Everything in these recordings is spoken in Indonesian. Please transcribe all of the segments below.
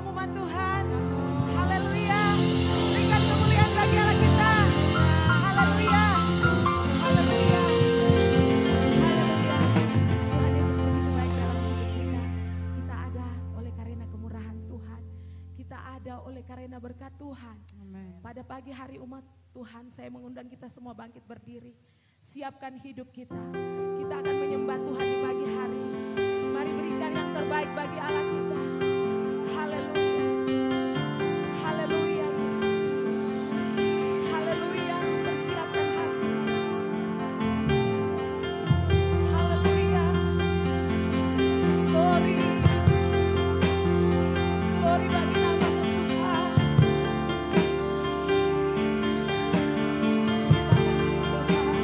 pengumuman Tuhan. Haleluya. Berikan kemuliaan bagi Allah kita. Haleluya. Haleluya. Haleluya. Tuhan Yesus begitu baik dalam hidup kita. Kita ada oleh karena kemurahan Tuhan. Kita ada oleh karena berkat Tuhan. Amen. Pada pagi hari umat Tuhan, saya mengundang kita semua bangkit berdiri. Siapkan hidup kita. Kita akan menyembah Tuhan di pagi hari. Mari berikan yang terbaik bagi Allah kita. Haleluya. Haleluya Yesus. Haleluya. Persiapkan hati. Haleluya. Glory. Glory bagi nama Tuhan. Terima kasih Tuhan.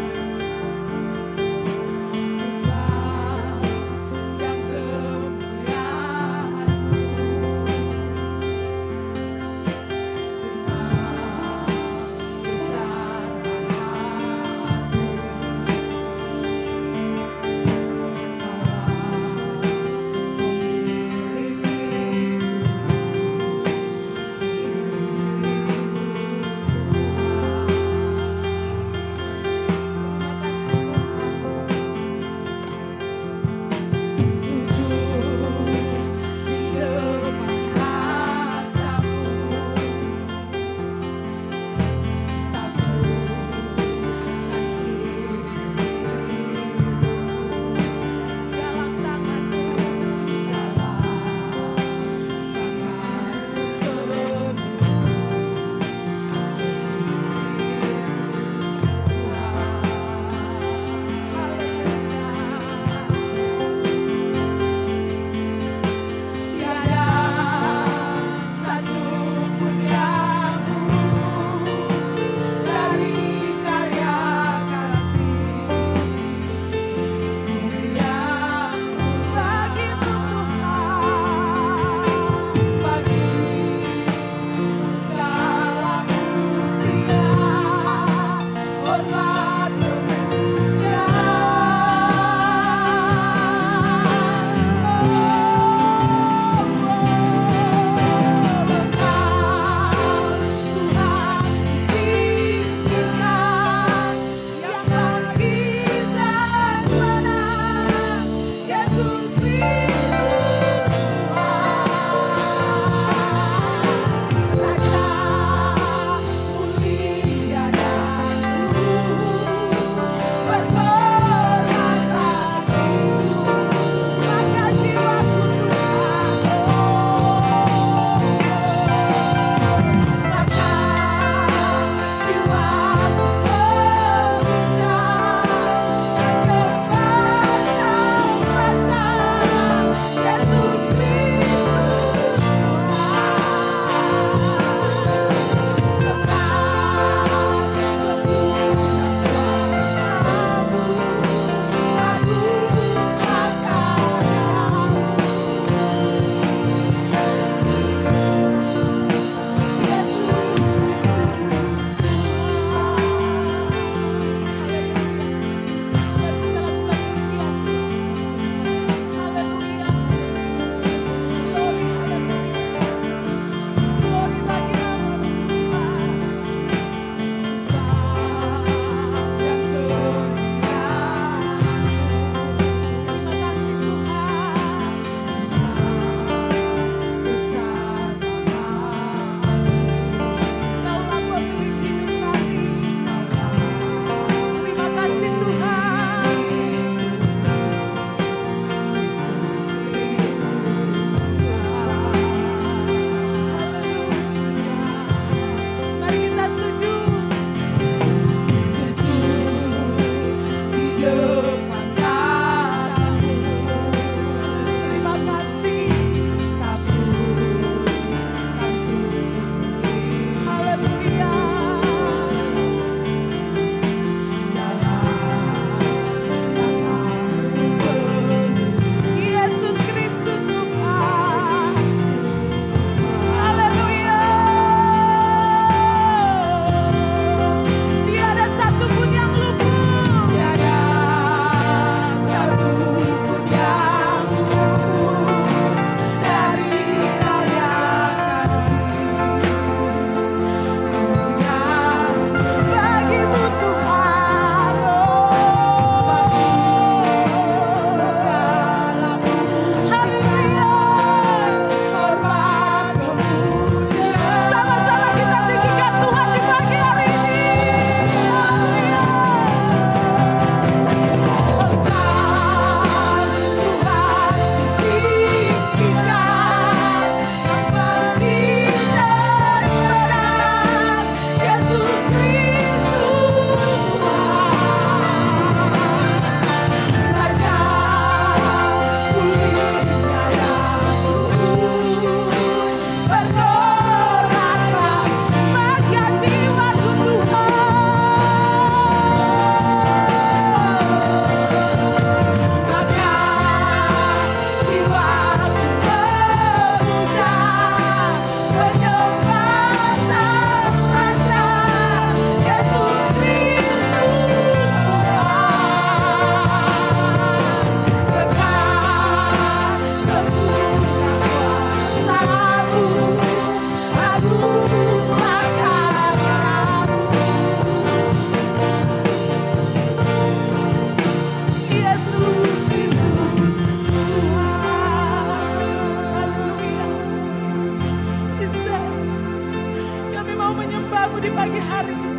di pagi hari ini.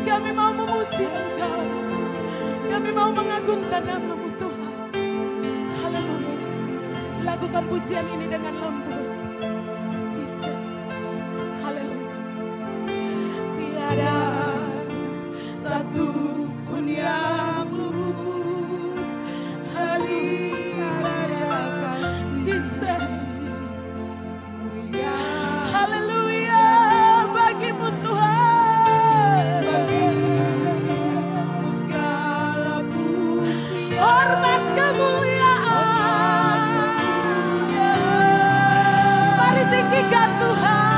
Kami mau memuji Engkau. Kami mau mengagungkan nama-Mu Tuhan. Haleluya. Lakukan pujian ini dengan lembut. Jesus. Haleluya. Tiada satu pun yang luput daripada Jesus. Haleluya. Bagimu Tuhan. Segala puji, hormat, kemuliaan. Mari tinggikan Tuhan.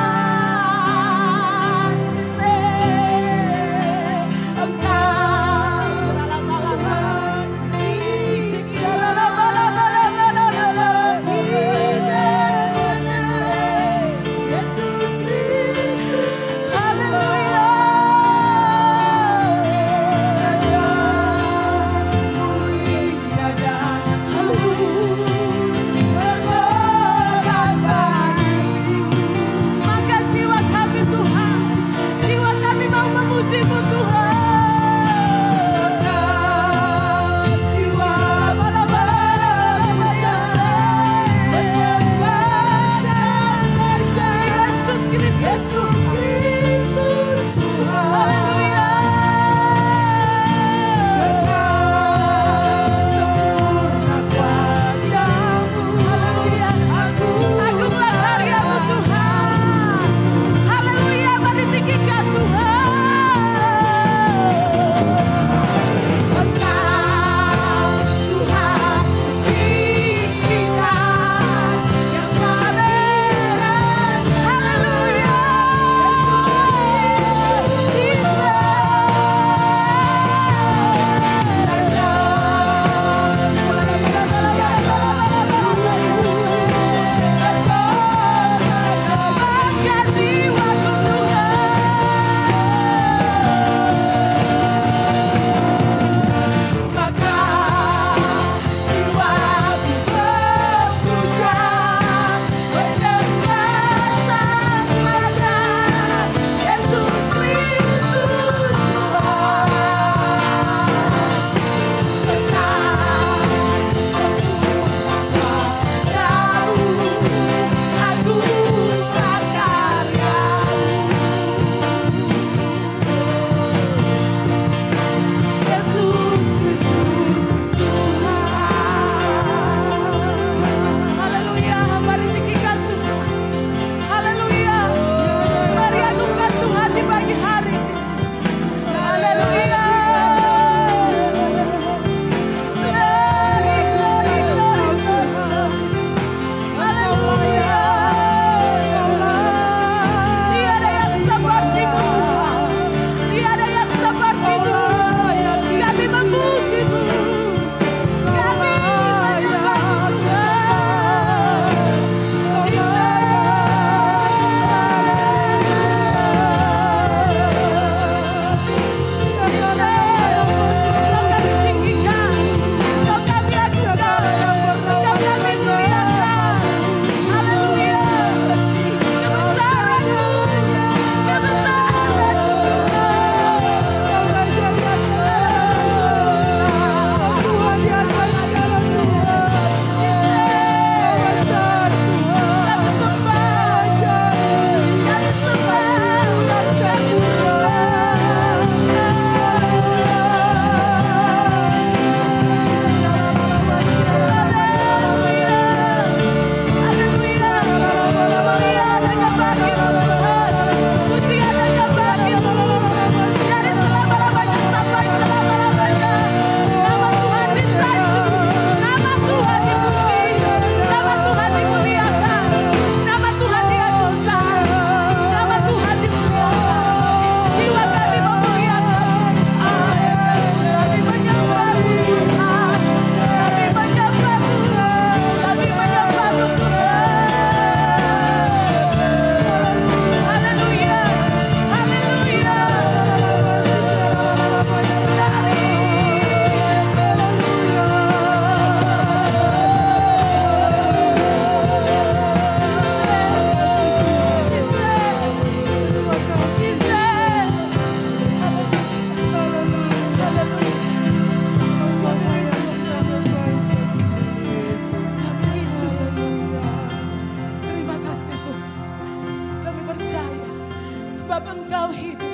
sebab Engkau hidup.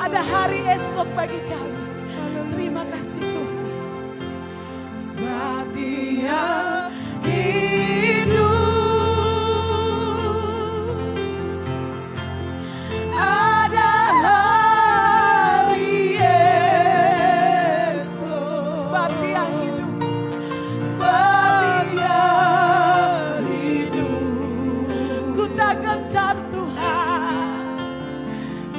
Ada hari esok bagi kami. Terima kasih Tuhan. Sebab Dia hidup. Ada hari esok. Sebab Dia hidup. Sebab Dia hidup. Ku tak gentar Tuhan.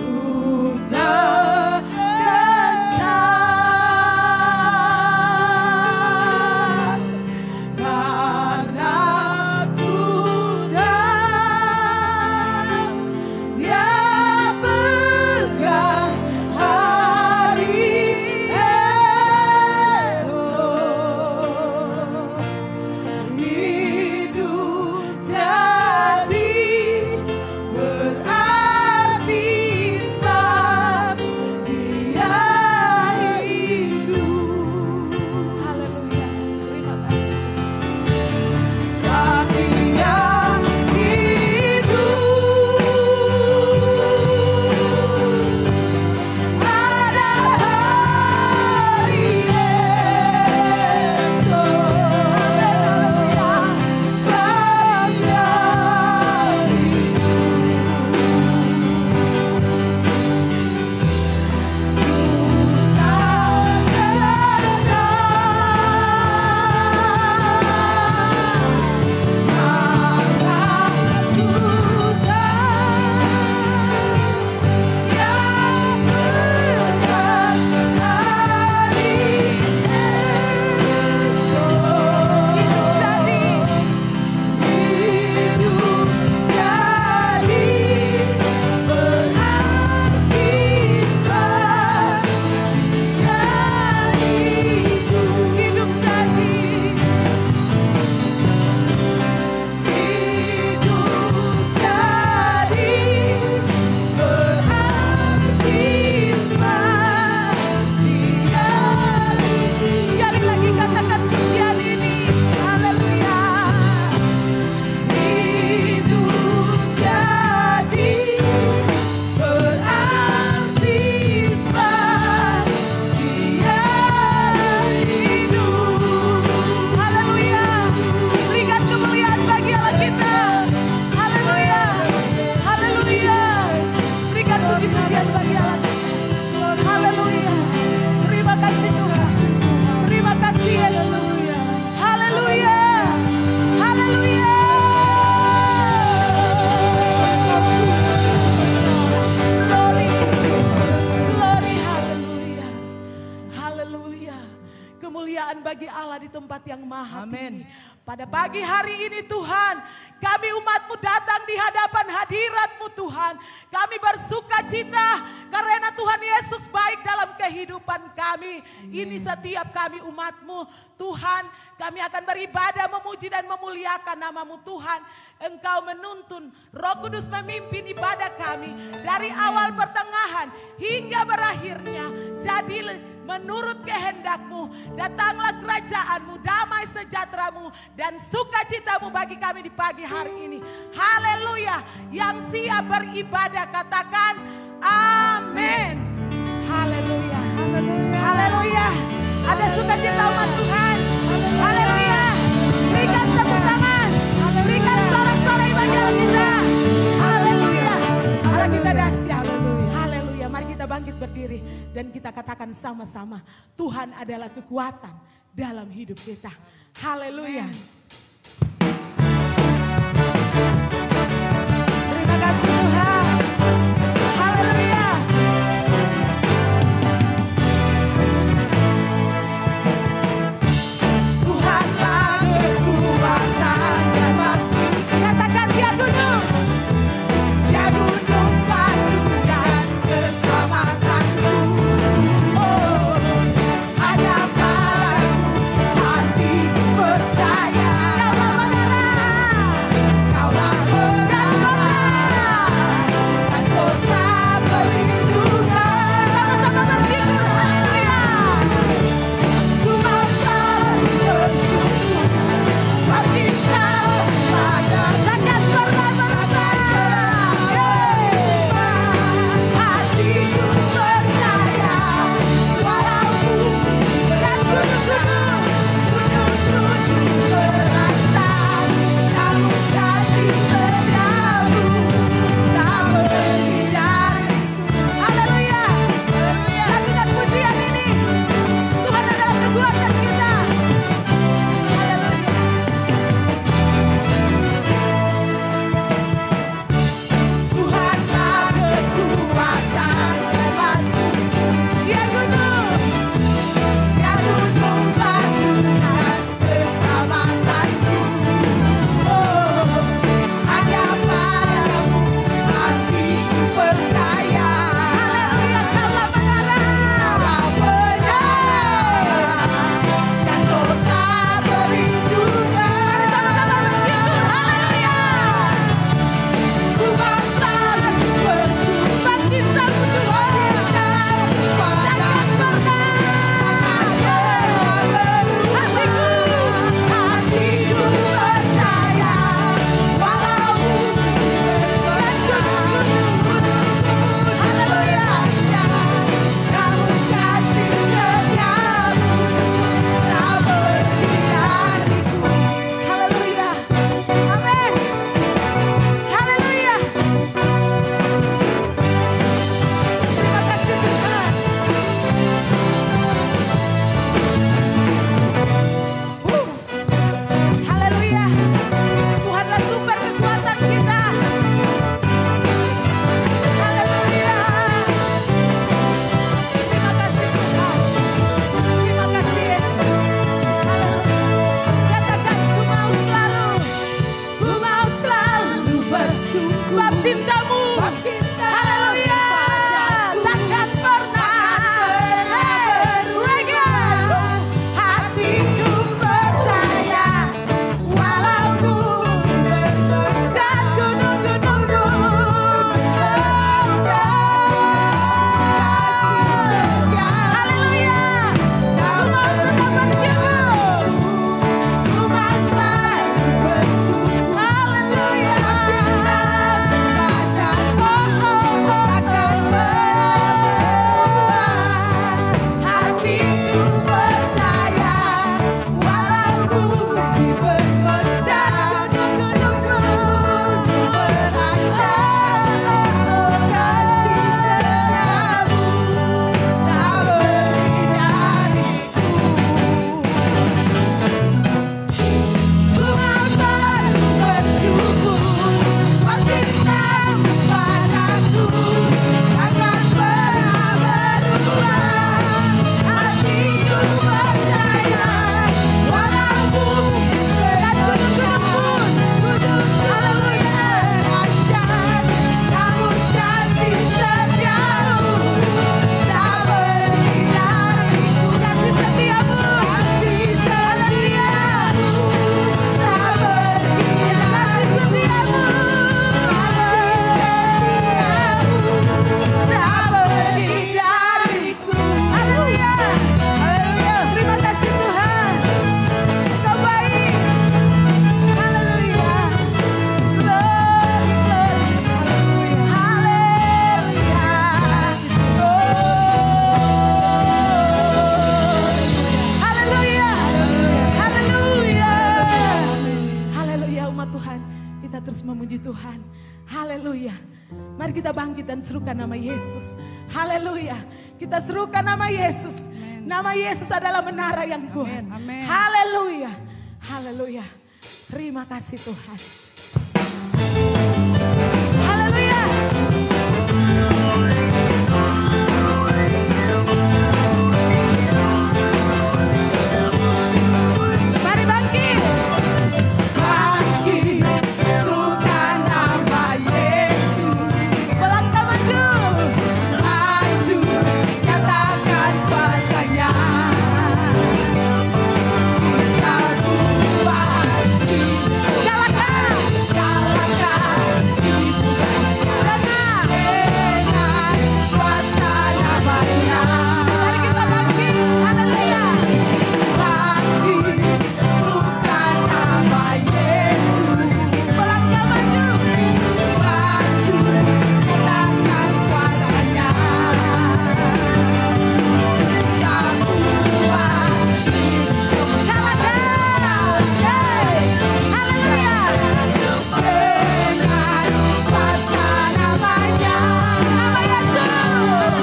Ku tak gentar. Karena ku tahu Dia pegang hari esok. Hidup jadi berarti sebab Dia hidup. Haleluya. Terima kasih. Sebab Dia hidup. Ada hari esok. Haleluya. Sebab Dia kemuliaan bagi Allah di tempat yang maha tinggi. Pada pagi hari ini Tuhan, kami umat-Mu datang di hadapan hadirat-Mu Tuhan. Kami bersuka cita karena Tuhan Yesus baik dalam kehidupan kami. Ini setiap kami umat-Mu Tuhan, kami akan beribadah, memuji dan memuliakan nama-Mu Tuhan. Engkau menuntun, Roh Kudus memimpin ibadah kami dari awal pertengahan hingga berakhirnya. Jadi menurut kehendak-Mu, datanglah kerajaan-Mu, damai sejahtera-Mu dan sukacita-Mu bagi kami di pagi hari ini. Haleluya. Yang siap beribadah katakan amin. Haleluya. Haleluya. Ada sukacita umat Tuhan. Haleluya. Berikan tepuk tangan. Berikan sorak-sorai bagi Allah kita. Haleluya. Allah kita dahsyat. Haleluya. Mari kita bangkit berdiri dan kita katakan sama-sama, Tuhan adalah kekuatan dalam hidup kita. Haleluya. Terima kasih Tuhan. Haleluya. Tuhanlah kekuatan dan pasti. Katakan Dia gunung. Dia gunung batu dan keselamatanku. Oh, hanya padamu hati percaya. bersyukur. Sebab cintamu, haleluya, takkan pernah berubah. Hatiku percaya, walau ku dan gunung-gunung haleluya, ku mau tetap bersyukur. Ku mau selalu bersyukur. Haleluya. Hatiku percaya, walau ku diperkosa gunung-gunung berada, kasih setiamu tak pergi dariku. Ku mau selalu bersyukur, cintamu padaku takkan pernah berubah. Hatiku percaya, walau bumi bergoncang, gunung terhancur, namun kasih setiamu tak pergi dariku. Kasih setiamu, kasih setiamu tak pergi dariku. Haleluya. Terima kasih Tuhan. Kau baik. Haleluya. Glory, glory. Haleluya. Haleluya. Haleluya. Haleluya umat Tuhan. Kita terus memuji Tuhan. Haleluya. Mari kita bangkit dan serukan nama Yesus. Haleluya. Kita serukan nama Yesus. Nama Yesus adalah menara yang kuat. Amin. Haleluya. Haleluya. Terima kasih Tuhan. Haleluya. Mari bangkit. Bangkit. Serukan nama Yesus. Melangkah maju. Maju. Nyatakan kuasanya. Kita buat galakan. Galakan. Dengan kuasa namanya. Mari kita bangkit. Haleluya. Bangkit. Serukan nama Yesus. Melangkah maju. Maju. Nyatakan kuasanya. Kita buat galakan. Haleluya. Dengan kuasa namanya. Nama Yesus.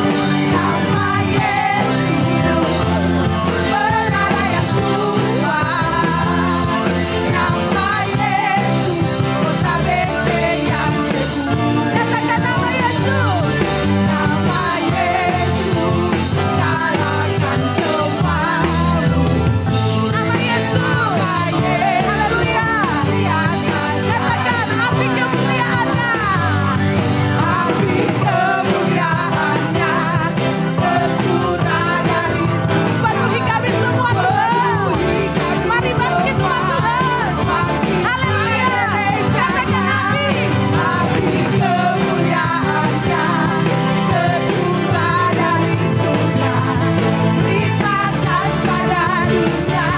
Nama Yesus. Menara yang kuat. Nama Yesus. Kota benteng yang teguh. Katakan nama Yesus. Nama Yesus. Kalahkan semua musuh. Nama Yesus. Haleluya. Katakan api kemuliaannya. Api kemuliaannya tercurah dari penuhi kami semua Tuhan. Mari bangkit Tuhan. Haleluya. Katakan api kemuliaannya tercurah dari surga. Beritakan pada dunia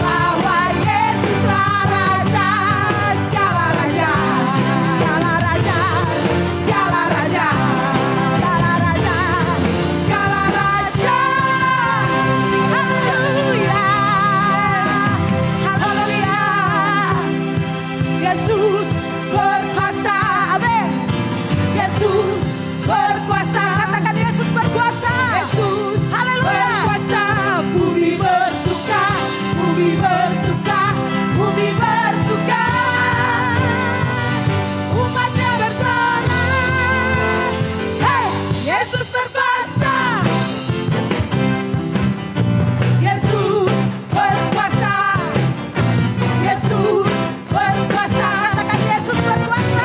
bahwa Yesuslah Raja, segala raja, segala raja, segala raja, segala raja, segala raja. Haleluya. Haleluya. Yesus berkuasa. Amin. Yesus berkuasa. Katakan Yesus berkuasa. Yesus berkuasa. Bumi bersuka, bumi bersuka, bumi bersuka. Umatnya bersorak. Hey, Yesus berkuasa. Yesus berkuasa. Yesus berkuasa. Katakan Yesus berkuasa.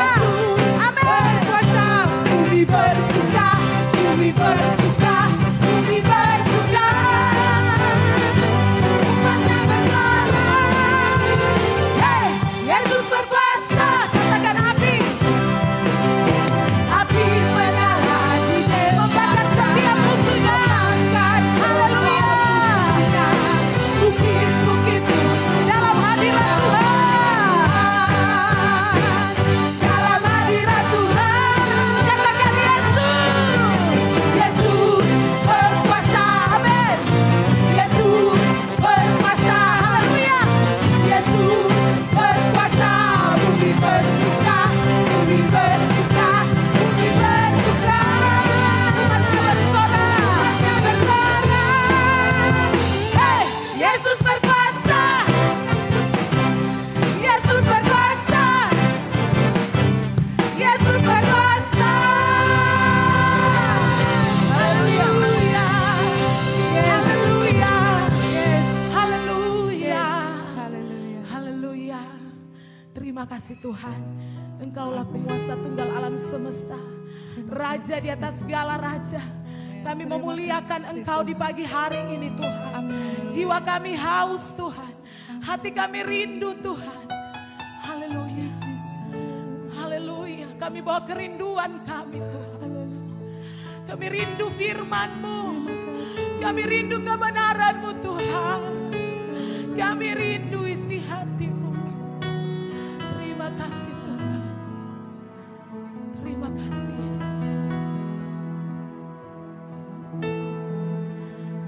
Tuhan. Engkaulah penguasa tunggal alam semesta, Raja di atas segala raja. Kami memuliakan Engkau di pagi hari ini Tuhan. Jiwa kami haus Tuhan, hati kami rindu Tuhan. Haleluya, haleluya. Kami bawa kerinduan kami Tuhan. Kami rindu firman-Mu, kami rindu kebenaran-Mu Tuhan. Kami rindu isi hati-Mu. Terima kasih Tuhan. Terima kasih Yesus.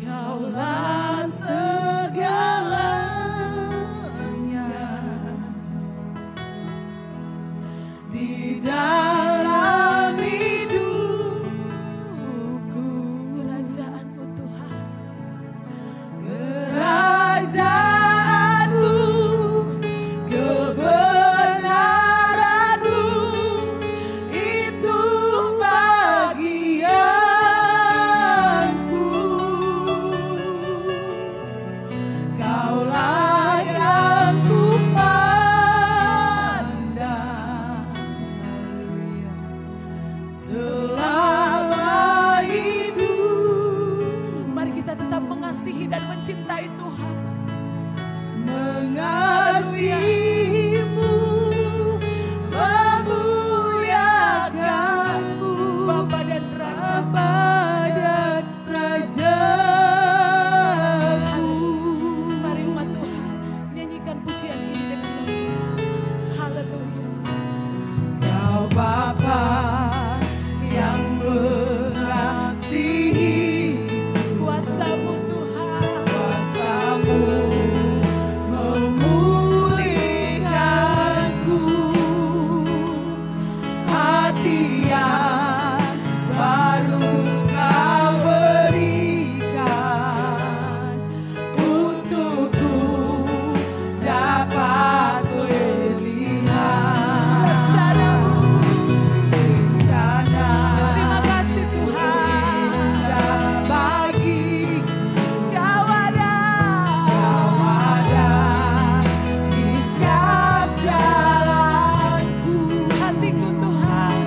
Kaulah segalanya di dalam hidupku. Kerajaan-Mu Tuhan, kerajaan-Mu, kebenaran-Mu, itu bagianku. Kaulah yang ku pandang selama hidup. Mari kita tetap mengasihi dan mencintai Tuhan. Mengasihi-Mu, memuliakan-Mu, Bapa dan Raja-Ku. Mari umat Tuhan nyanyikan pujian ini dengan kami. Haleluya. Kau Bapa yang mengasihi, kuasa-Mu Tuhan, kuasa-Mu memulihkanku. Hati yang baru Kau berikan, untukku dapat melihat rencana-Mu. Terima kasih Tuhan. Bagi Kau ada di setiap jalanku. Hatiku Tuhan,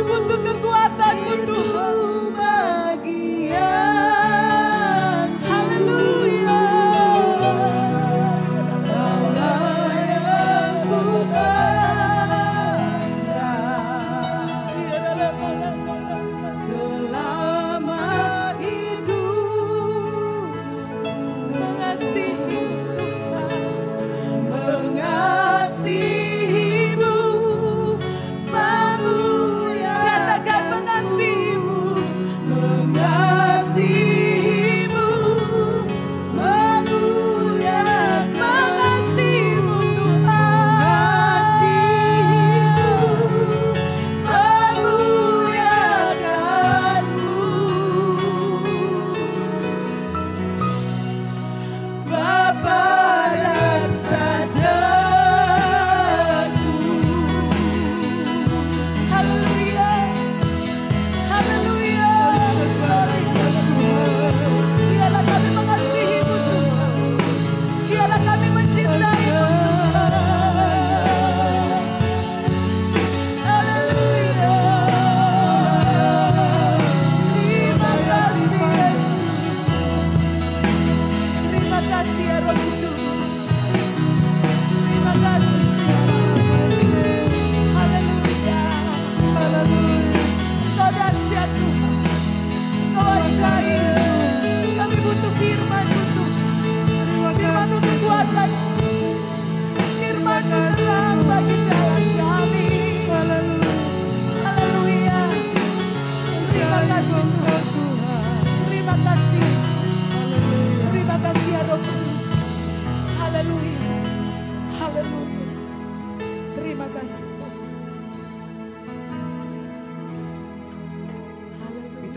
butuh kekuatan-Mu Tuhan. Haleluya.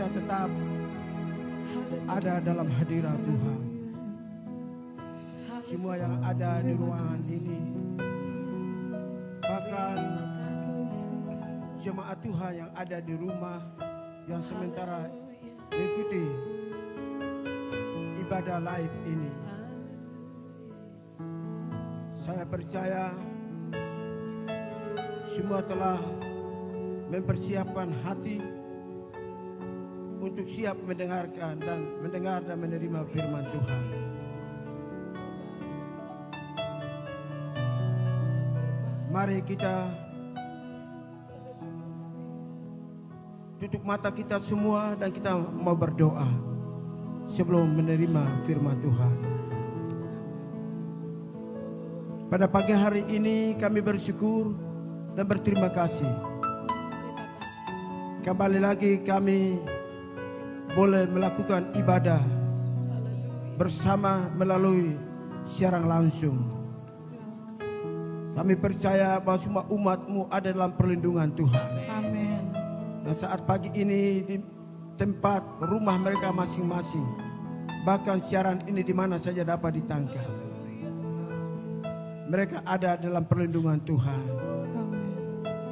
Tetap ada dalam hadirat Tuhan. Semua yang ada di ruangan ini, bahkan jemaat Tuhan yang ada di rumah, yang sementara mengikuti ibadah live ini, saya percaya semua telah mempersiapkan hati untuk siap mendengarkan dan menerima firman Tuhan. Mari kita tutup mata kita semua dan kita mau berdoa sebelum menerima firman Tuhan. Pada pagi hari ini kami bersyukur dan berterima kasih. Kembali lagi kami boleh melakukan ibadah bersama melalui siaran langsung. Kami percaya bahwa semua umat-Mu ada dalam perlindungan Tuhan. Amin. Dan saat pagi ini di tempat rumah mereka masing-masing, bahkan siaran ini di mana saja dapat ditangkap, mereka ada dalam perlindungan Tuhan.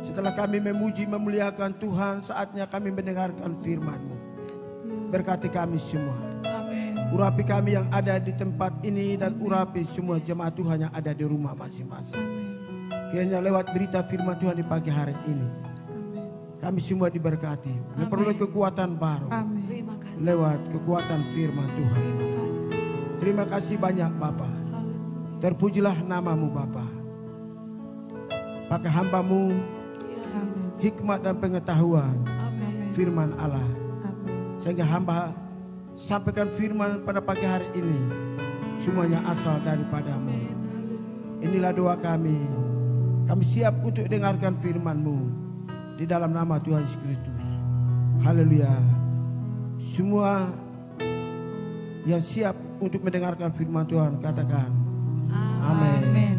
Setelah kami memuji memuliakan Tuhan, saatnya kami mendengarkan firman-Mu. Berkati kami semua. Amin. Urapi kami yang ada di tempat ini dan urapi semua jemaat Tuhan yang ada di rumah masing-masing. Kiranya lewat berita firman Tuhan di pagi hari ini, kami semua diberkati, memperoleh kekuatan baru. Amin. Lewat kekuatan firman Tuhan. Terima kasih banyak Bapa. Terpujilah nama-Mu Bapa. Pakai hamba-Mu hikmat dan pengetahuan firman Allah, sehingga hamba sampaikan firman pada pagi hari ini semuanya asal daripada-Mu. Inilah doa kami. Kami siap untuk dengarkan firman-Mu di dalam nama Tuhan Yesus Kristus. Haleluya. Semua yang siap untuk mendengarkan firman Tuhan katakan amin. Amin.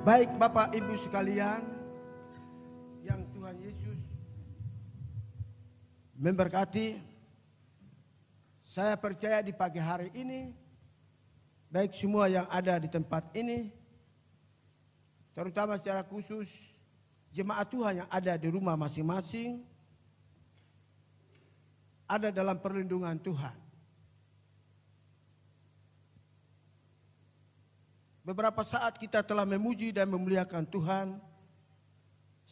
Baik Bapak Ibu sekalian yang Tuhan Yesus memberkati, saya percaya di pagi hari ini, baik semua yang ada di tempat ini, terutama secara khusus jemaat Tuhan yang ada di rumah masing-masing, ada dalam perlindungan Tuhan. Beberapa saat kita telah memuji dan memuliakan Tuhan,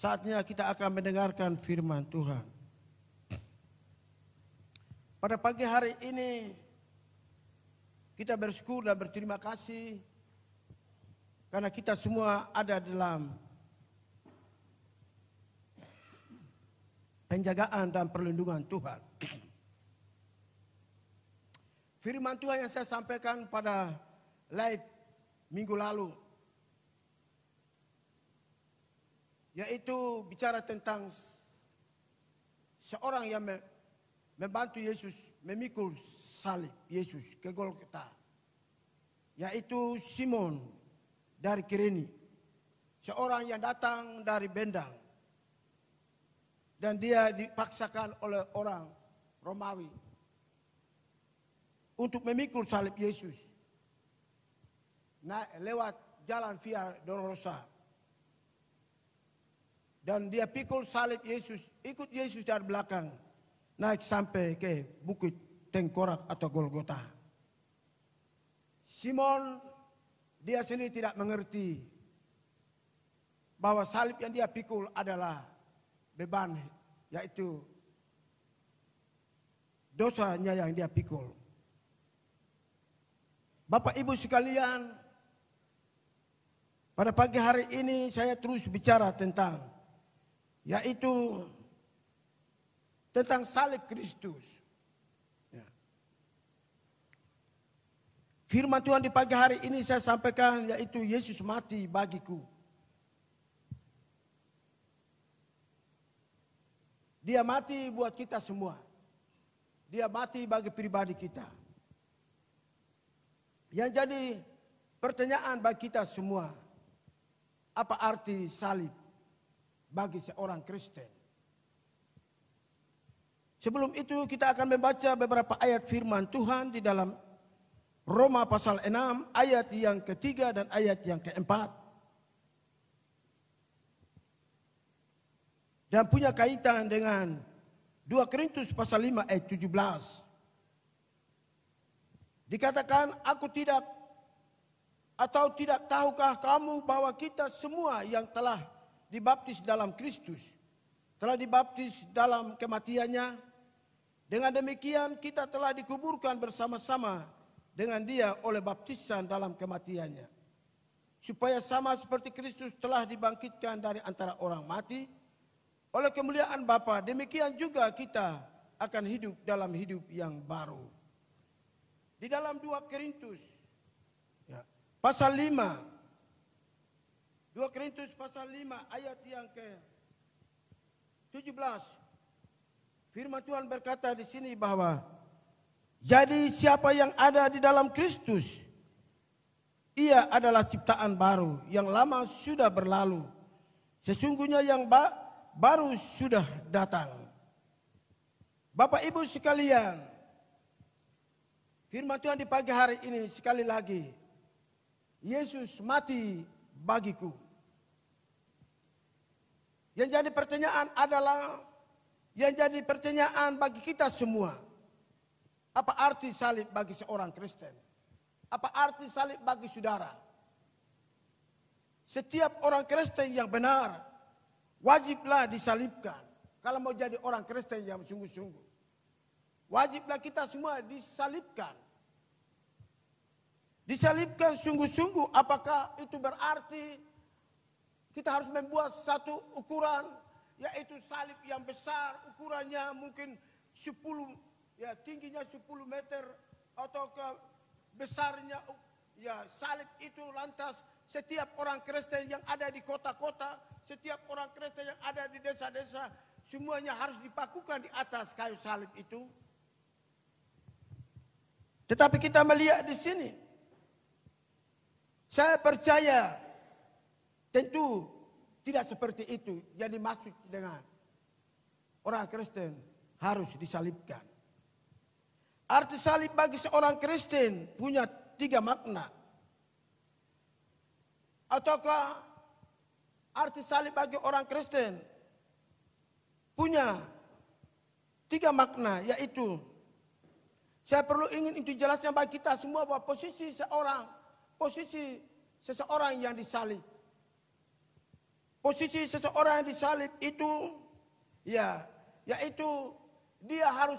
Saatnya kita akan mendengarkan firman Tuhan. Pada pagi hari ini kita bersyukur dan berterima kasih karena kita semua ada dalam penjagaan dan perlindungan Tuhan. Firman Tuhan yang saya sampaikan pada live minggu lalu, yaitu bicara tentang seorang yang membantu Yesus memikul salib Yesus ke Golgota, yaitu Simon dari Kirene, seorang yang datang dari Bendang, dan dia dipaksakan oleh orang Romawi untuk memikul salib Yesus lewat jalan Via Dolorosa. Dan dia pikul salib Yesus, ikut Yesus dari belakang, naik sampai ke bukit Tengkorak atau Golgota. Simon dia sendiri tidak mengerti bahwa salib yang dia pikul adalah beban, yaitu dosanya yang dia pikul. Bapak Ibu sekalian, pada pagi hari ini saya terus bicara tentang, yaitu tentang salib Kristus. Ya. Firman Tuhan di pagi hari ini saya sampaikan, yaitu Yesus mati bagiku. Dia mati buat kita semua. Dia mati bagi pribadi kita. Yang jadi pertanyaan bagi kita semua, apa arti salib bagi seorang Kristen? Sebelum itu kita akan membaca beberapa ayat firman Tuhan di dalam Roma pasal 6 ayat yang ketiga dan ayat yang keempat. Dan punya kaitan dengan 2 Korintus pasal 5 ayat 17. Dikatakan, aku tidak atau tidak tahukah kamu bahwa kita semua yang telah dibaptis dalam Kristus telah dibaptis dalam kematiannya. Dengan demikian kita telah dikuburkan bersama-sama dengan dia oleh baptisan dalam kematiannya, supaya sama seperti Kristus telah dibangkitkan dari antara orang mati oleh kemuliaan Bapa, demikian juga kita akan hidup dalam hidup yang baru. Di dalam 2 Korintus ya, pasal 5, 2 Korintus pasal 5 ayat yang ke-17, firman Tuhan berkata di sini bahwa jadi siapa yang ada di dalam Kristus, ia adalah ciptaan baru, yang lama sudah berlalu, sesungguhnya yang baru sudah datang. Bapak Ibu sekalian, firman Tuhan di pagi hari ini sekali lagi, Yesus mati bagiku. Yang jadi pertanyaan adalah, yang jadi pertanyaan bagi kita semua, apa arti salib bagi seorang Kristen? Apa arti salib bagi saudara? Setiap orang Kristen yang benar wajiblah disalibkan. Kalau mau jadi orang Kristen yang sungguh-sungguh, wajiblah kita semua disalibkan. Disalibkan sungguh-sungguh, apakah itu berarti kita harus membuat satu ukuran, yaitu salib yang besar, ukurannya mungkin 10, ya tingginya 10 meter, atau ke besarnya ya salib itu lantas setiap orang Kristen yang ada di kota-kota, setiap orang Kristen yang ada di desa-desa, semuanya harus dipakukan di atas kayu salib itu. Tetapi kita melihat di sini, saya percaya tentu tidak seperti itu. Jadi maksud dengan orang Kristen harus disalibkan. Arti salib bagi seorang Kristen punya 3 makna. Ataukah arti salib bagi orang Kristen punya 3 makna, yaitu saya perlu ingin itu jelaskan bagi kita semua bahwa posisi seseorang yang disalib Posisi seseorang yang disalib itu, ya, yaitu dia harus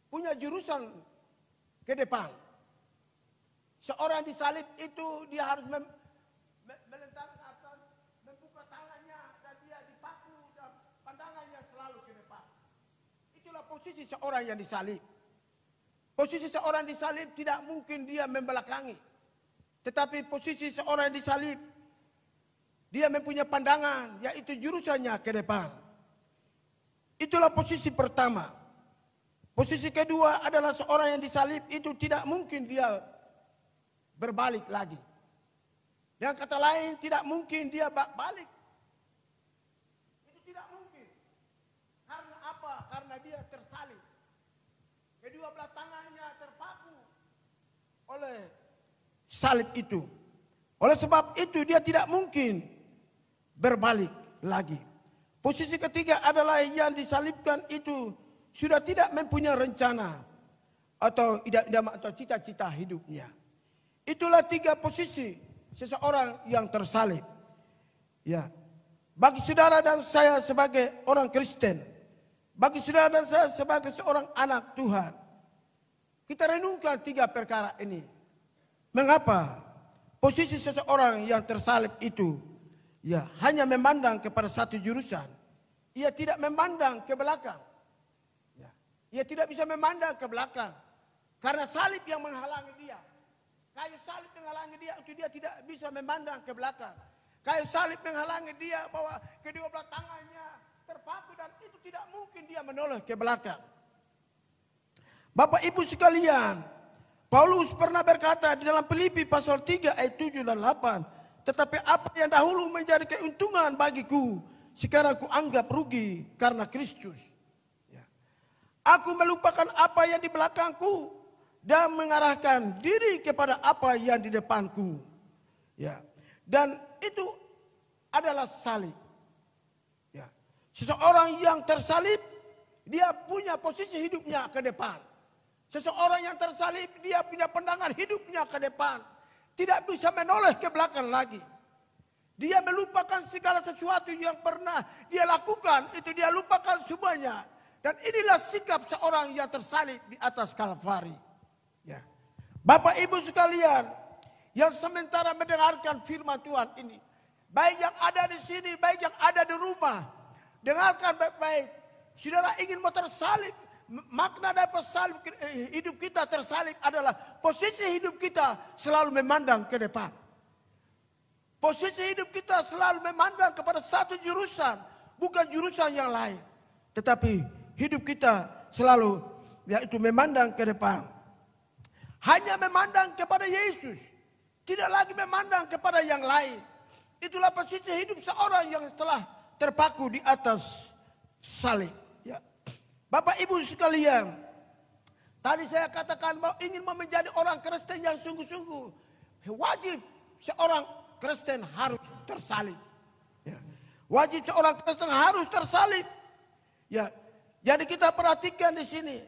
punya jurusan ke depan. Seorang disalib itu dia harus melentangkan atas, membuka tangannya dan dia dipaku dan pandangannya selalu ke depan. Itulah posisi seorang yang disalib. Posisi seorang disalib tidak mungkin dia membelakangi. Tetapi posisi seorang yang disalib, dia mempunyai pandangan, yaitu jurusannya ke depan. Itulah posisi pertama. Posisi kedua adalah seorang yang disalib itu tidak mungkin dia berbalik lagi. Dengan kata lain, tidak mungkin dia balik. Itu tidak mungkin. Karena apa? Karena dia tersalib. Kedua belah tangannya terpaku oleh salib itu. Oleh sebab itu dia tidak mungkin berbalik lagi. Posisi ketiga adalah yang disalibkan itu sudah tidak mempunyai rencana atau cita-cita hidupnya. Itulah tiga posisi seseorang yang tersalib. Ya. Bagi saudara dan saya sebagai orang Kristen, bagi saudara dan saya sebagai seorang anak Tuhan, kita renungkan tiga perkara ini. Mengapa posisi seseorang yang tersalib itu ya hanya memandang kepada satu jurusan? Ia tidak memandang ke belakang. Ya. Ia tidak bisa memandang ke belakang karena salib yang menghalangi dia. Kayu salib menghalangi dia untuk dia tidak bisa memandang ke belakang. Kayu salib menghalangi dia bahwa kedua belah tangannya terpaku dan itu tidak mungkin dia menoleh ke belakang. Bapak Ibu sekalian, Paulus pernah berkata di dalam Filipi pasal 3 ayat 7 dan 8. Tetapi apa yang dahulu menjadi keuntungan bagiku, sekarang ku anggap rugi karena Kristus. Ya. Aku melupakan apa yang di belakangku dan mengarahkan diri kepada apa yang di depanku. Ya. Dan itu adalah salib. Ya. Seseorang yang tersalib, dia punya posisi hidupnya ke depan. Seseorang yang tersalib, dia punya pandangan hidupnya ke depan. Tidak bisa menoleh ke belakang lagi. Dia melupakan segala sesuatu yang pernah dia lakukan. Itu dia lupakan semuanya. Dan inilah sikap seorang yang tersalib di atas Kalvari. Ya. Bapak Ibu sekalian, yang sementara mendengarkan firman Tuhan ini. Baik yang ada di sini, baik yang ada di rumah. Dengarkan baik-baik. Saudara ingin mau tersalib. Makna dari salib hidup kita tersalib adalah posisi hidup kita selalu memandang ke depan. Posisi hidup kita selalu memandang kepada satu jurusan, bukan jurusan yang lain. Tetapi hidup kita selalu yaitu memandang ke depan. Hanya memandang kepada Yesus, tidak lagi memandang kepada yang lain. Itulah posisi hidup seorang yang telah terpaku di atas salib. Ya. Bapak Ibu sekalian, tadi saya katakan bahwa ingin menjadi orang Kristen yang sungguh-sungguh, wajib seorang Kristen harus tersalib. Ya. Wajib seorang Kristen harus tersalib. Ya. Jadi kita perhatikan di sini.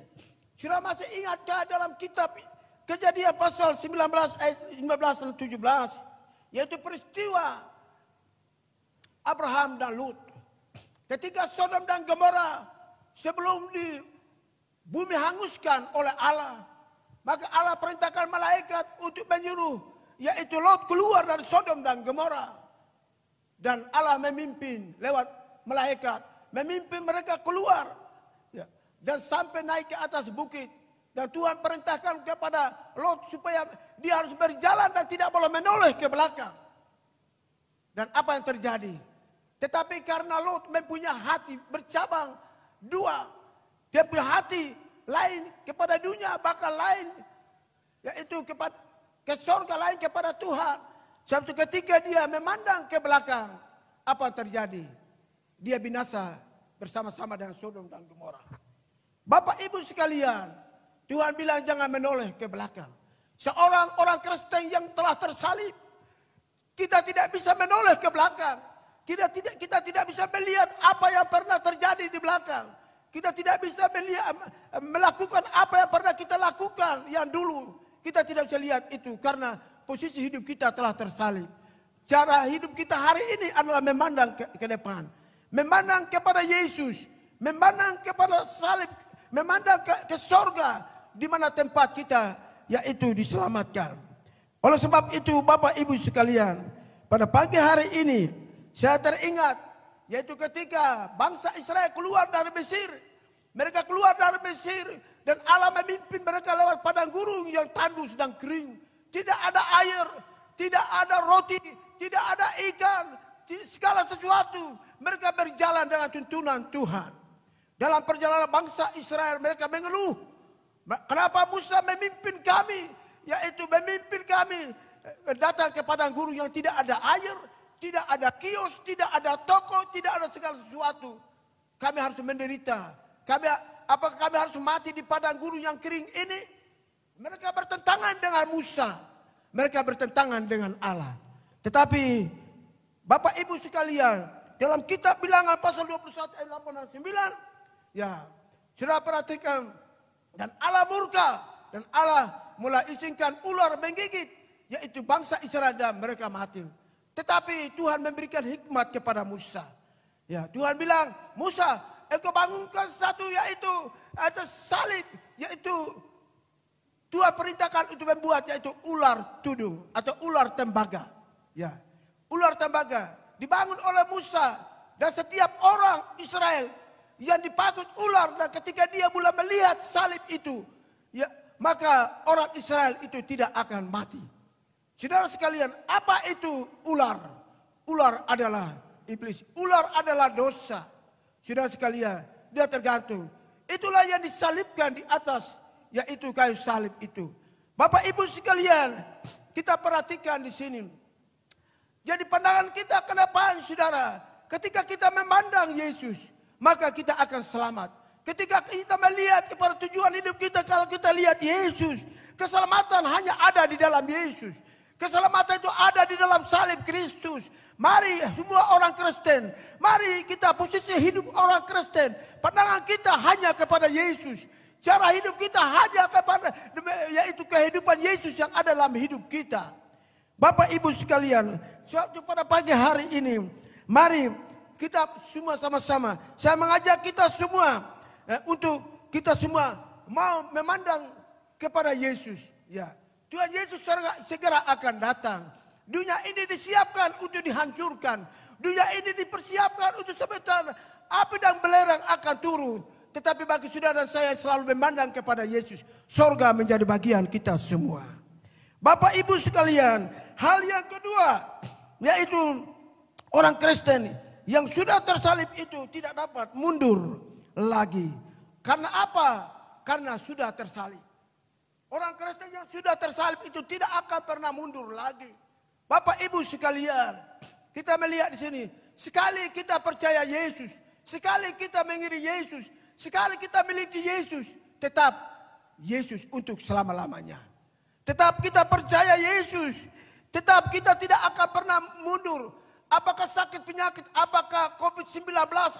Sudah masih ingatkah dalam kitab Kejadian pasal 19 ayat 15 dan 17, yaitu peristiwa Abraham dan Lut. Ketika Sodom dan Gomora sebelum di bumi hanguskan oleh Allah, maka Allah perintahkan malaikat untuk menyuruh yaitu Lot keluar dari Sodom dan Gomora. Dan Allah memimpin lewat malaikat, memimpin mereka keluar ya, dan sampai naik ke atas bukit. Dan Tuhan perintahkan kepada Lot supaya dia harus berjalan dan tidak boleh menoleh ke belakang. Dan apa yang terjadi? Tetapi karena Lot mempunyai hati bercabang dua, dia punya hati lain kepada dunia, bahkan lain yaitu kepada ke surga, lain kepada Tuhan. Suatu ketika dia memandang ke belakang, apa yang terjadi? Dia binasa bersama-sama dengan Sodom dan Gomora. Bapak Ibu sekalian, Tuhan bilang jangan menoleh ke belakang. Seorang orang Kristen yang telah tersalib, kita tidak bisa menoleh ke belakang. Kita tidak bisa melihat apa yang pernah terjadi di belakang. Kita tidak bisa melakukan apa yang pernah kita lakukan yang dulu. Kita tidak bisa lihat itu karena posisi hidup kita telah tersalib. Cara hidup kita hari ini adalah memandang ke depan. Memandang kepada Yesus. Memandang kepada salib. Memandang ke sorga. Di mana tempat kita yaitu diselamatkan. Oleh sebab itu Bapak Ibu sekalian. Pada pagi hari ini saya teringat. Yaitu ketika bangsa Israel keluar dari Mesir. Mereka keluar dari Mesir. Dan Allah memimpin mereka lewat padang gurun yang tandus dan kering. Tidak ada air. Tidak ada roti. Tidak ada ikan, segala sesuatu. Mereka berjalan dengan tuntunan Tuhan. Dalam perjalanan bangsa Israel mereka mengeluh. Kenapa Musa memimpin kami? Yaitu memimpin kami datang ke padang gurun yang tidak ada air. Tidak ada kios, tidak ada toko, tidak ada segala sesuatu. Kami harus menderita. Apakah kami harus mati di padang gurun yang kering ini? Mereka bertentangan dengan Musa. Mereka bertentangan dengan Allah. Tetapi Bapak Ibu sekalian, dalam kitab Bilangan pasal 21 ayat 8 dan 9, ya, sudah perhatikan, dan Allah murka, dan Allah mulai izinkan ular menggigit, yaitu bangsa Israel dan mereka mati. Tetapi Tuhan memberikan hikmat kepada Musa. Ya, Tuhan bilang, Musa, engkau bangunkan satu yaitu salib, yaitu Tuhan perintahkan untuk membuat yaitu ular tudung atau ular tembaga. Ya, ular tembaga dibangun oleh Musa dan setiap orang Israel yang dipakut ular, dan ketika dia mulai melihat salib itu, ya, maka orang Israel itu tidak akan mati. Saudara sekalian, apa itu ular? Ular adalah iblis. Ular adalah dosa. Saudara sekalian, dia tergantung. Itulah yang disalibkan di atas, yaitu kayu salib itu. Bapak Ibu sekalian, kita perhatikan di sini. Jadi pandangan kita ke depan, saudara. Ketika kita memandang Yesus, maka kita akan selamat. Ketika kita melihat kepada tujuan hidup kita, kalau kita lihat Yesus, keselamatan hanya ada di dalam Yesus. Keselamatan itu ada di dalam salib Kristus. Mari semua orang Kristen, mari kita posisi hidup orang Kristen. Pandangan kita hanya kepada Yesus. Cara hidup kita hanya kepada, yaitu kehidupan Yesus yang ada dalam hidup kita. Bapak Ibu sekalian, pada pagi hari ini, mari kita semua sama-sama. Saya mengajak kita semua untuk kita semua mau memandang kepada Yesus. Ya, Tuhan Yesus segera akan datang. Dunia ini disiapkan untuk dihancurkan. Dunia ini dipersiapkan untuk sebentar api dan belerang akan turun. Tetapi bagi saudara dan saya selalu memandang kepada Yesus. Sorga menjadi bagian kita semua. Bapak Ibu sekalian, hal yang kedua, yaitu orang Kristen yang sudah tersalib itu tidak dapat mundur lagi. Karena apa? Karena sudah tersalib. Orang Kristen yang sudah tersalib itu tidak akan pernah mundur lagi. Bapak Ibu sekalian, kita melihat di sini, sekali kita percaya Yesus, sekali kita mengiri Yesus, sekali kita miliki Yesus, tetap Yesus untuk selama-lamanya. Tetap kita percaya Yesus, tetap kita tidak akan pernah mundur. Apakah sakit penyakit, apakah COVID-19,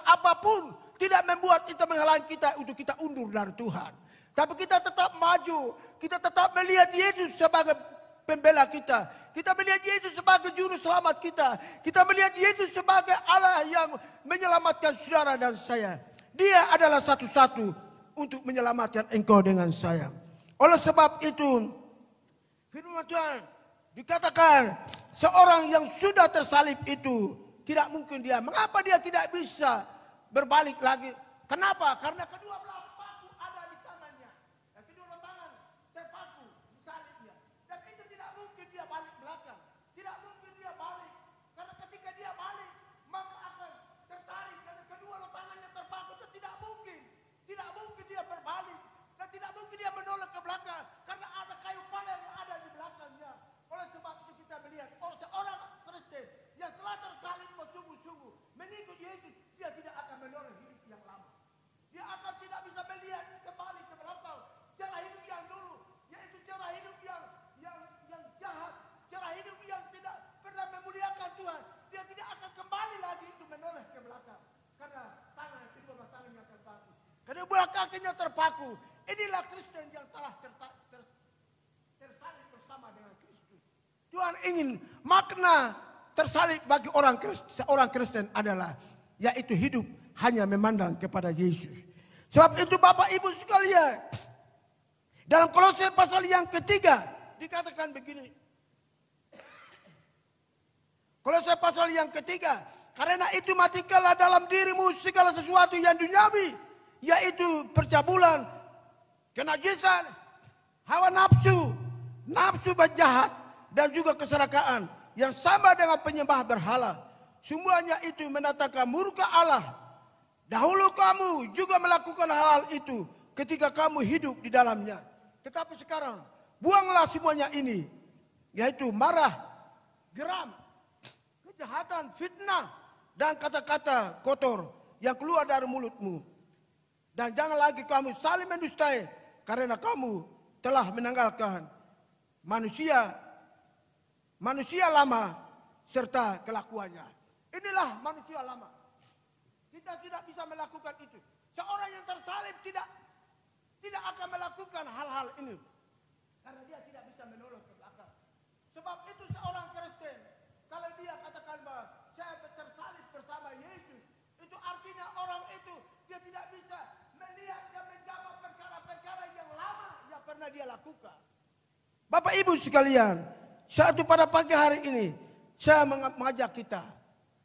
apapun tidak membuat kita menghalangi kita untuk kita undur dari Tuhan. Tapi kita tetap maju, kita tetap melihat Yesus sebagai pembela kita. Kita melihat Yesus sebagai juru selamat kita. Kita melihat Yesus sebagai Allah yang menyelamatkan saudara dan saya. Dia adalah satu-satu untuk menyelamatkan engkau dengan saya. Oleh sebab itu, firman Tuhan dikatakan seorang yang sudah tersalib itu tidak mungkin dia. Mengapa dia tidak bisa berbalik lagi? Kenapa? Karena kedua belah paku ada di tangannya. Dan kedua belah tangan terpaku di salibnya. Dan itu tidak mungkin dia balik belakang. Tidak mungkin dia balik. Karena ketika dia balik, maka akan tertarik. Karena kedua belah tangannya terpaku itu tidak mungkin. Tidak mungkin dia berbalik. Dan tidak mungkin dia menoleh ke belakang. Karena ada kayu palet yang ada di belakangnya. Oleh sebab itu kita melihat seorang Kristen yang telah tersalib bersungguh-sungguh mengikut Yesus, dia tidak akan menoleh hidup yang lama. Dia akan tidak bisa melihat kembali ke belakang cara hidup yang dulu, yaitu cara hidup yang jahat, cara hidup yang tidak pernah memuliakan Tuhan. Dia tidak akan kembali lagi itu menoleh ke belakang, karena kedua tangannya terpaku, kedua kakinya terpaku. Inilah Kristen yang telah tersalib bersama dengan Kristus. Tuhan ingin makna tersalib bagi seorang Kristen adalah yaitu hidup hanya memandang kepada Yesus. Sebab itu Bapak Ibu sekalian, dalam Kolose pasal yang ketiga dikatakan begini. Kolose pasal yang ketiga, karena itu matikanlah dalam dirimu segala sesuatu yang duniawi, yaitu percabulan, kenajisan, hawa nafsu, nafsu berjahat, dan juga keserakahan yang sama dengan penyembah berhala. Semuanya itu mendatangkan murka Allah. Dahulu kamu juga melakukan hal-hal itu ketika kamu hidup di dalamnya. Tetapi sekarang buanglah semuanya ini, yaitu marah, geram, kejahatan, fitnah, dan kata-kata kotor yang keluar dari mulutmu. Dan jangan lagi kamu saling mendustai, karena kamu telah menanggalkan manusia lama serta kelakuannya. Inilah manusia lama. Kita tidak bisa melakukan itu. Seorang yang tersalib tidak akan melakukan hal-hal ini, karena dia tidak bisa menoleh ke belakang. Sebab itu seorang Kristen, kalau dia katakan bahwa saya tersalib bersama Yesus, itu artinya orang itu dia tidak bisa melihat dan menjawab perkara-perkara yang lama yang pernah dia lakukan. Bapak Ibu sekalian, pada pagi hari ini saya mengajak kita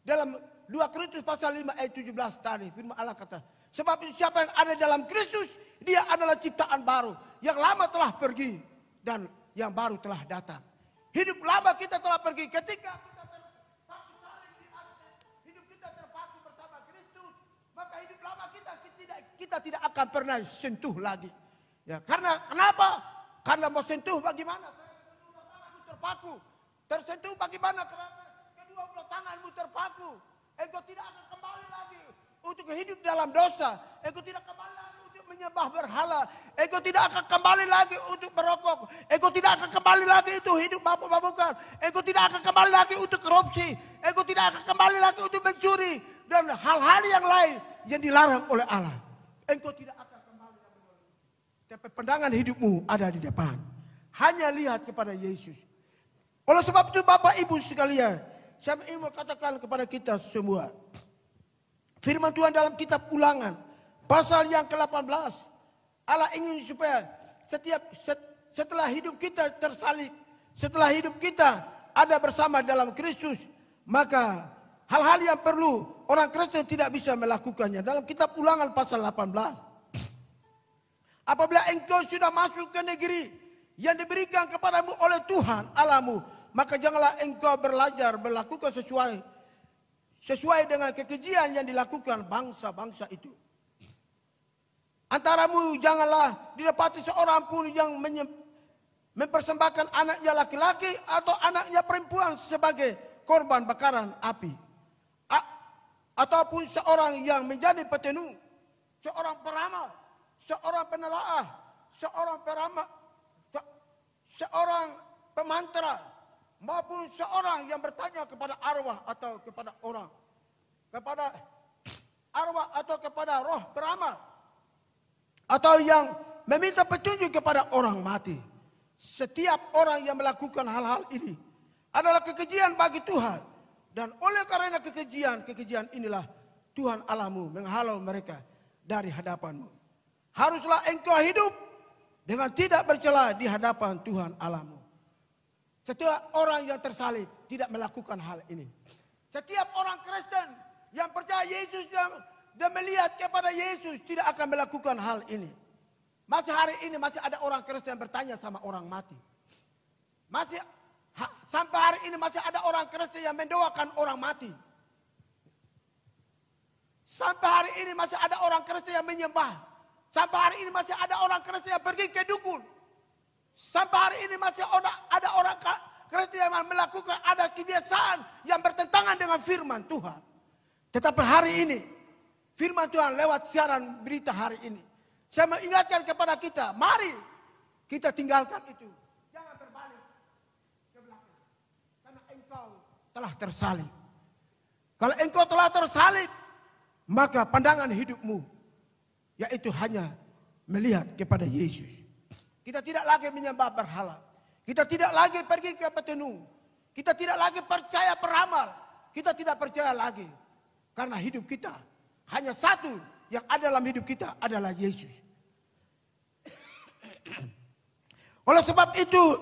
dalam 2 Korintus pasal 5 ayat 17 tadi, firman Allah kata, sebab itu siapa yang ada dalam Kristus, dia adalah ciptaan baru. Yang lama telah pergi dan yang baru telah datang. Hidup lama kita telah pergi ketika kita terpaku salib di atas, hidup kita terpaku bersama Kristus, maka hidup lama kita tidak akan pernah sentuh lagi. Ya, karena kenapa? Karena mau sentuh bagaimana? Kedua tanganmu terpaku. Tersentuh bagaimana? Karena kedua belah tanganmu terpaku. Engkau tidak akan kembali lagi untuk hidup dalam dosa. Engkau tidak kembali lagi untuk menyembah berhala. Engkau tidak akan kembali lagi untuk merokok. Engkau tidak akan kembali lagi untuk hidup mabuk-mabukan. Engkau tidak akan kembali lagi untuk korupsi. Engkau tidak akan kembali lagi untuk mencuri. Dan hal-hal yang lain yang dilarang oleh Allah. Engkau tidak akan kembali lagi. Tapi pandangan hidupmu ada di depan. Hanya lihat kepada Yesus. Oleh sebab itu Bapak Ibu sekalian, saya ingin katakan kepada kita semua, firman Tuhan dalam kitab Ulangan pasal yang ke-18, Allah ingin supaya setelah hidup kita tersalib, setelah hidup kita ada bersama dalam Kristus, maka hal-hal yang perlu orang Kristen tidak bisa melakukannya. Dalam kitab Ulangan pasal 18, apabila engkau sudah masuk ke negeri yang diberikan kepadamu oleh Tuhan Allahmu, maka janganlah engkau belajar melakukan sesuai dengan kekejian yang dilakukan bangsa-bangsa itu. Antaramu janganlah didapati seorang pun yang mempersembahkan anaknya laki-laki atau anaknya perempuan sebagai korban bakaran api. Ataupun seorang yang menjadi petenung, seorang peramal, seorang penelaah, seorang pemantra, maupun seorang yang bertanya kepada arwah atau kepada roh beramal, atau yang meminta petunjuk kepada orang mati. Setiap orang yang melakukan hal-hal ini adalah kekejian bagi Tuhan, dan oleh karena kekejian inilah Tuhan Allahmu menghalau mereka dari hadapanmu. Haruslah engkau hidup dengan tidak bercela di hadapan Tuhan Allahmu. Setiap orang yang tersalib tidak melakukan hal ini. Setiap orang Kristen yang percaya Yesus dan melihat kepada Yesus tidak akan melakukan hal ini. Masih hari ini masih ada orang Kristen bertanya sama orang mati. Sampai hari ini masih ada orang Kristen yang mendoakan orang mati. Sampai hari ini masih ada orang Kristen yang menyembah. Sampai hari ini masih ada orang Kristen yang pergi ke dukun. Sampai hari ini masih ada orang Kristen yang melakukan ada kebiasaan yang bertentangan dengan firman Tuhan. Tetapi hari ini firman Tuhan lewat siaran berita hari ini, saya mengingatkan kepada kita, mari kita tinggalkan itu. Jangan berbalik ke belakang. Karena engkau telah tersalib. Kalau engkau telah tersalib, maka pandangan hidupmu yaitu hanya melihat kepada Yesus. Kita tidak lagi menyembah berhala. Kita tidak lagi pergi ke petenung. Kita tidak lagi percaya peramal. Kita tidak percaya lagi. Karena hidup kita hanya satu yang ada dalam hidup kita adalah Yesus. Oleh sebab itu,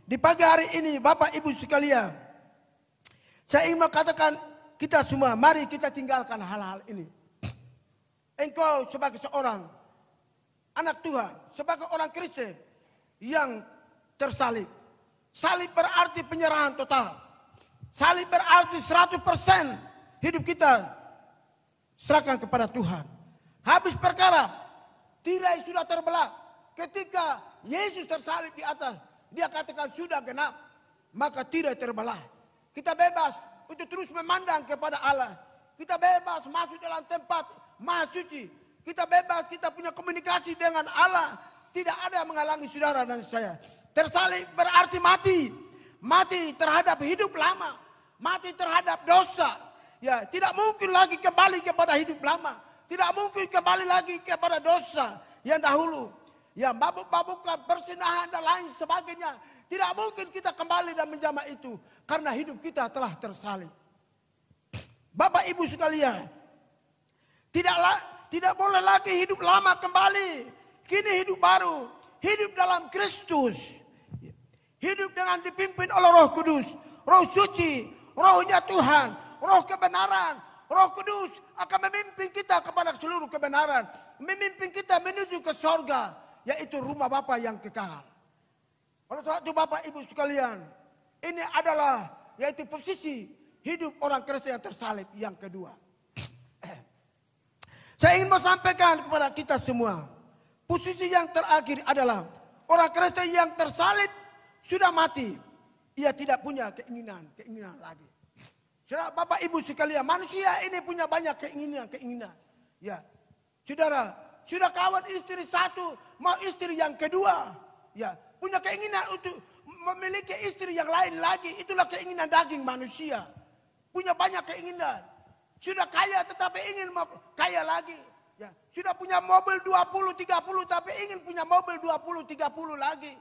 di pagi hari ini Bapak Ibu sekalian, saya ingin mengatakan kita semua, mari kita tinggalkan hal-hal ini. Engkau sebagai seorang anak Tuhan, sebagai orang Kristen yang tersalib. Salib berarti penyerahan total. Salib berarti 100% hidup kita serahkan kepada Tuhan. Habis perkara, tirai sudah terbelah. Ketika Yesus tersalib di atas, dia katakan sudah genap, maka tirai terbelah. Kita bebas untuk terus memandang kepada Allah. Kita bebas masuk dalam tempat Maha Suci. Kita bebas, kita punya komunikasi dengan Allah. Tidak ada yang menghalangi saudara dan saya. Tersalib berarti mati. Mati terhadap hidup lama. Mati terhadap dosa. Ya, tidak mungkin lagi kembali kepada hidup lama. Tidak mungkin kembali lagi kepada dosa yang dahulu. Ya, mabuk-mabukan, persinahan dan lain sebagainya. Tidak mungkin kita kembali dan menjamah itu. Karena hidup kita telah tersalib. Bapak Ibu sekalian. Tidak boleh lagi hidup lama kembali. Kini hidup baru. Hidup dalam Kristus. Hidup dengan dipimpin oleh Roh Kudus. Roh Suci. Rohnya Tuhan. Roh kebenaran. Roh Kudus akan memimpin kita kepada seluruh kebenaran. Memimpin kita menuju ke sorga. Yaitu rumah Bapa yang kekal. Oleh sebab itu Bapak Ibu sekalian. Ini adalah yaitu posisi hidup orang Kristen yang tersalib yang kedua. Saya ingin sampaikan kepada kita semua. Posisi yang terakhir adalah orang Kristen yang tersalib sudah mati. Ia tidak punya keinginan lagi. Saudara, Bapak Ibu sekalian, manusia ini punya banyak keinginan. Ya, saudara, sudah kawan istri satu, mau istri yang kedua. Ya, punya keinginan untuk memiliki istri yang lain lagi. Itulah keinginan daging manusia. Punya banyak keinginan. Sudah kaya tetapi ingin kaya lagi. Ya, sudah punya mobil 20-30 tapi ingin punya mobil 20-30 lagi.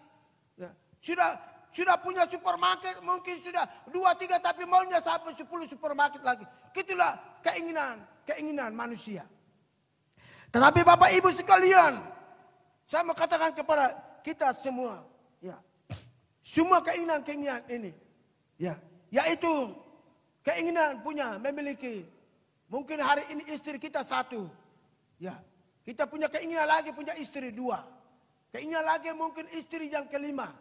Ya, sudah punya supermarket mungkin sudah 2-3 tapi maunya sampai 10 supermarket lagi. Itulah keinginan manusia. Tetapi Bapak Ibu sekalian, saya mau katakan kepada kita semua, ya, semua keinginan ini, ya, yaitu keinginan memiliki, mungkin hari ini istri kita satu, ya, kita punya keinginan lagi punya istri 2, keinginan lagi mungkin istri yang kelima,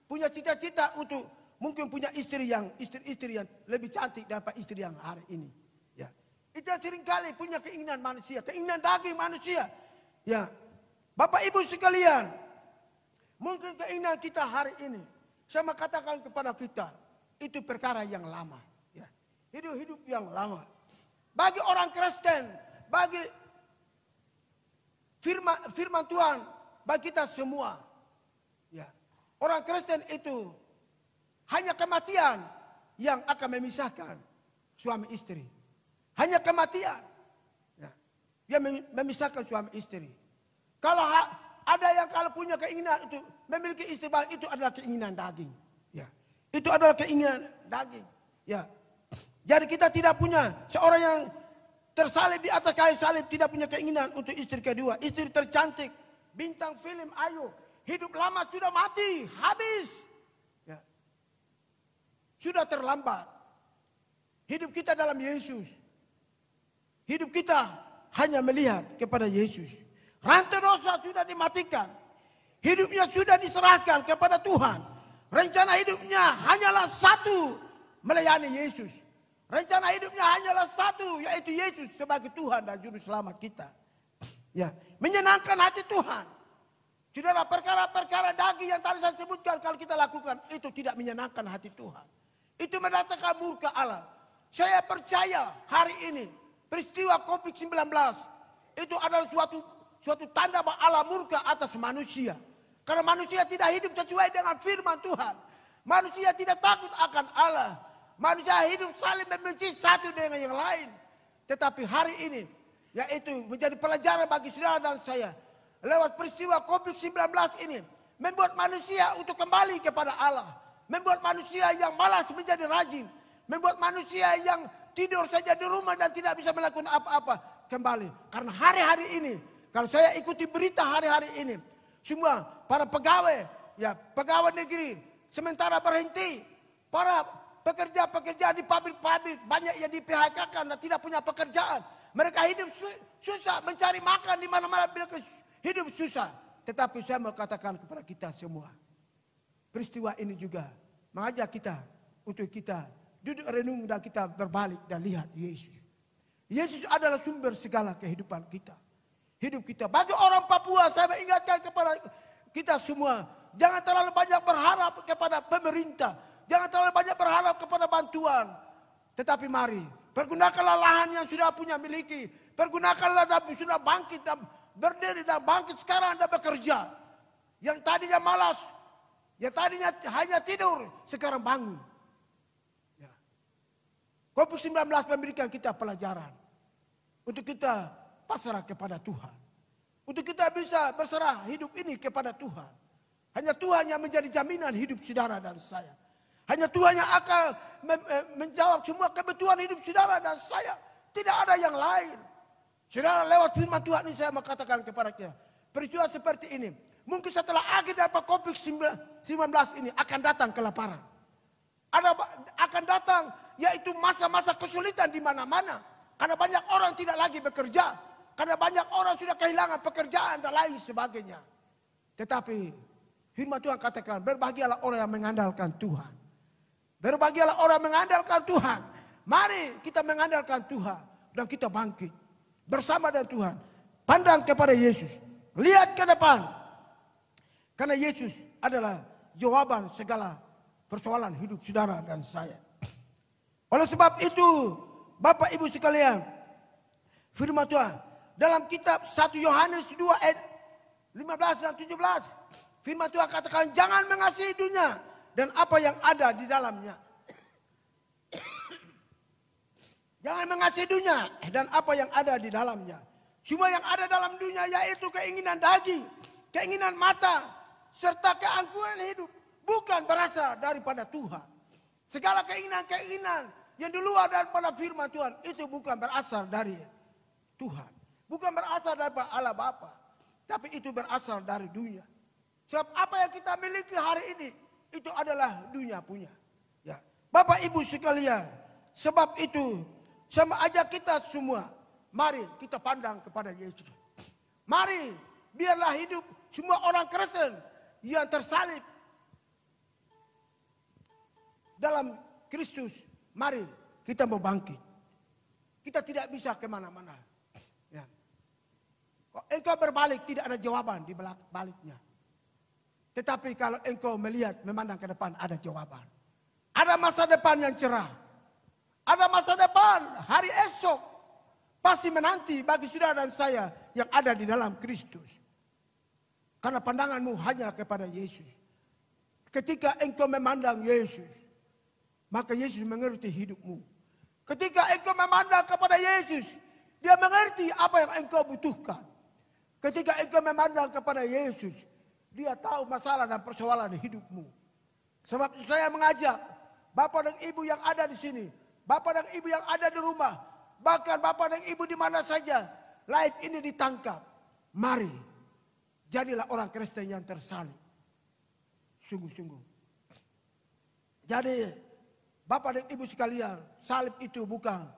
punya cita-cita untuk mungkin punya istri yang lebih cantik daripada istri yang hari ini. Itu seringkali punya keinginan manusia, keinginan daging manusia. Ya, Bapak Ibu sekalian, mungkin keinginan kita hari ini, saya mau katakan kepada kita, itu perkara yang lama. Ya, hidup yang lama. Bagi orang Kristen, bagi firman Tuhan, bagi kita semua, ya, orang Kristen itu hanya kematian yang akan memisahkan suami istri. Hanya kematian. Ya. Dia memisahkan suami istri. Kalau ada yang kalau punya keinginan itu memiliki istri baru, itu adalah keinginan daging. Ya. Itu adalah keinginan daging. Ya. Jadi kita tidak punya seorang yang tersalib di atas kayu salib tidak punya keinginan untuk istri kedua. Istri tercantik, bintang film Ayu, hidup lama sudah mati, habis. Ya. Sudah terlambat. Hidup kita dalam Yesus. Hidup kita hanya melihat kepada Yesus. Rantai dosa sudah dimatikan. Hidupnya sudah diserahkan kepada Tuhan. Rencana hidupnya hanyalah satu, melayani Yesus. Rencana hidupnya hanyalah satu, yaitu Yesus sebagai Tuhan dan Juru Selamat kita. Ya, menyenangkan hati Tuhan. Saudara, perkara-perkara daging yang tadi saya sebutkan kalau kita lakukan, itu tidak menyenangkan hati Tuhan. Itu mendatangkan murka Allah. Saya percaya hari ini, peristiwa COVID-19 itu adalah suatu tanda bahwa Allah murka atas manusia. Karena manusia tidak hidup sesuai dengan firman Tuhan. Manusia tidak takut akan Allah. Manusia hidup saling membenci satu dengan yang lain. Tetapi hari ini, yaitu menjadi pelajaran bagi saudara dan saya. Lewat peristiwa COVID-19 ini, membuat manusia untuk kembali kepada Allah. membuat manusia yang malas menjadi rajin, membuat manusia yang tidur saja di rumah dan tidak bisa melakukan apa-apa kembali. Karena hari-hari ini, kalau saya ikuti berita hari-hari ini, semua para pegawai, ya pegawai negeri sementara berhenti, para pekerja-pekerja di pabrik-pabrik banyak yang di-PHK-kan dan tidak punya pekerjaan. Mereka hidup susah, mencari makan di mana-mana, mereka hidup susah. Tetapi saya mau katakan kepada kita semua, peristiwa ini juga mengajak kita untuk kita duduk renung dan kita berbalik dan lihat Yesus. Yesus adalah sumber segala kehidupan kita. Hidup kita. Bagi orang Papua, saya mengingatkan kepada kita semua, jangan terlalu banyak berharap kepada pemerintah. Jangan terlalu banyak berharap kepada bantuan. Tetapi mari, pergunakanlah lahan yang sudah punya miliki. Pergunakanlah dan sudah bangkit dan berdiri dan bangkit sekarang dan bekerja. Yang tadinya malas, yang tadinya hanya tidur, sekarang bangun. Ya. COVID-19 memberikan kita pelajaran. Untuk kita pasrah kepada Tuhan. Untuk kita bisa berserah hidup ini kepada Tuhan. Hanya Tuhan yang menjadi jaminan hidup saudara dan saya. Hanya Tuhan yang akan menjawab semua kebutuhan hidup saudara dan saya. Tidak ada yang lain. Saudara, lewat firman Tuhan ini saya mau katakan kepada kita. Peristiwa seperti ini. Mungkin setelah akhir dari COVID-19 ini akan datang kelaparan. Akan datang yaitu masa-masa kesulitan di mana-mana. Karena banyak orang tidak lagi bekerja. Karena banyak orang sudah kehilangan pekerjaan dan lain sebagainya. Tetapi firman Tuhan katakan, berbahagialah orang yang mengandalkan Tuhan. Berbahagialah orang yang mengandalkan Tuhan. Mari kita mengandalkan Tuhan dan kita bangkit bersama dengan Tuhan. Pandang kepada Yesus. Lihat ke depan. Karena Yesus adalah jawaban segala persoalan hidup saudara dan saya. Oleh sebab itu, Bapak Ibu sekalian, firman Tuhan dalam kitab 1 Yohanes 2 ayat 15 dan 17, firman Tuhan katakan, jangan mengasihi dunia dan apa yang ada di dalamnya. Jangan mengasihi dunia dan apa yang ada di dalamnya. Semua yang ada dalam dunia yaitu keinginan daging, keinginan mata, serta keangkuhan hidup. Bukan berasal daripada Tuhan. Segala keinginan-keinginan yang di luar daripada firman Tuhan itu bukan berasal dari Tuhan. Bukan berasal dari Allah Bapa. Tapi itu berasal dari dunia. Sebab apa yang kita miliki hari ini, itu adalah dunia punya. Ya. Bapak Ibu sekalian, sebab itu saya mengajak kita semua, mari kita pandang kepada Yesus. Mari biarlah hidup semua orang Kristen yang tersalib dalam Kristus. Mari kita mau bangkit. Kita tidak bisa kemana-mana. Ya. Kalau engkau berbalik tidak ada jawaban di baliknya. Tetapi kalau engkau melihat, memandang ke depan, ada jawaban. Ada masa depan yang cerah. Ada masa depan, hari esok. Pasti menanti bagi saudara dan saya yang ada di dalam Kristus. Karena pandanganmu hanya kepada Yesus. Ketika engkau memandang Yesus, maka Yesus mengerti hidupmu. Ketika engkau memandang kepada Yesus, Dia mengerti apa yang engkau butuhkan. Ketika engkau memandang kepada Yesus, Dia tahu masalah dan persoalan hidupmu. Sebab itu saya mengajak Bapak dan Ibu yang ada di sini, Bapak dan Ibu yang ada di rumah, bahkan Bapak dan Ibu di mana saja live ini ditangkap. Mari, jadilah orang Kristen yang tersalib. Sungguh-sungguh. Jadi, Bapak dan Ibu sekalian, salib itu bukan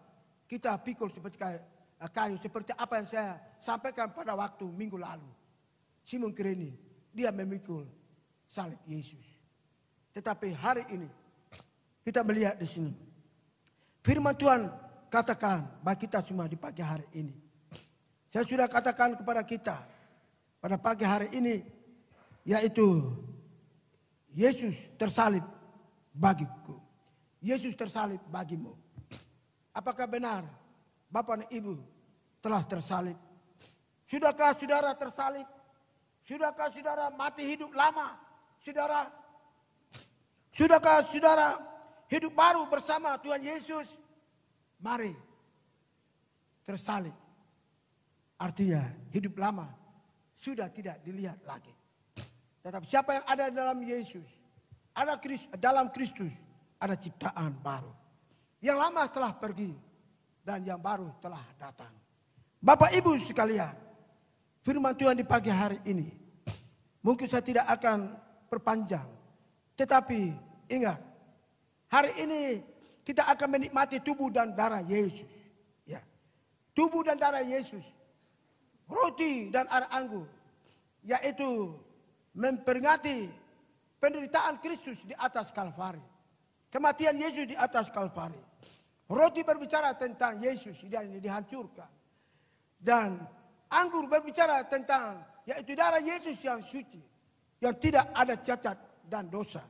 kita pikul seperti kayu, seperti apa yang saya sampaikan pada waktu minggu lalu. Simon Kireni, dia memikul salib Yesus. Tetapi hari ini kita melihat di sini firman Tuhan katakan bagi kita semua di pagi hari ini. Saya sudah katakan kepada kita pada pagi hari ini, yaitu Yesus tersalib bagiku. Yesus tersalib bagimu. Apakah benar Bapak dan Ibu telah tersalib? Sudahkah saudara tersalib? Sudahkah saudara mati hidup lama? Saudara, sudahkah saudara hidup baru bersama Tuhan Yesus? Mari tersalib. Artinya hidup lama sudah tidak dilihat lagi. Tetapi siapa yang ada dalam Yesus, dalam Kristus ada ciptaan baru. Yang lama telah pergi dan yang baru telah datang. Bapak Ibu sekalian, firman Tuhan di pagi hari ini, mungkin saya tidak akan perpanjang, tetapi ingat, hari ini kita akan menikmati tubuh dan darah Yesus. Ya, tubuh dan darah Yesus, roti dan air anggur, yaitu memperingati penderitaan Kristus di atas Kalvari, kematian Yesus di atas Kalvari. Roti berbicara tentang Yesus yang dihancurkan, dan anggur berbicara tentang yaitu darah Yesus yang suci, yang tidak ada cacat dan dosa,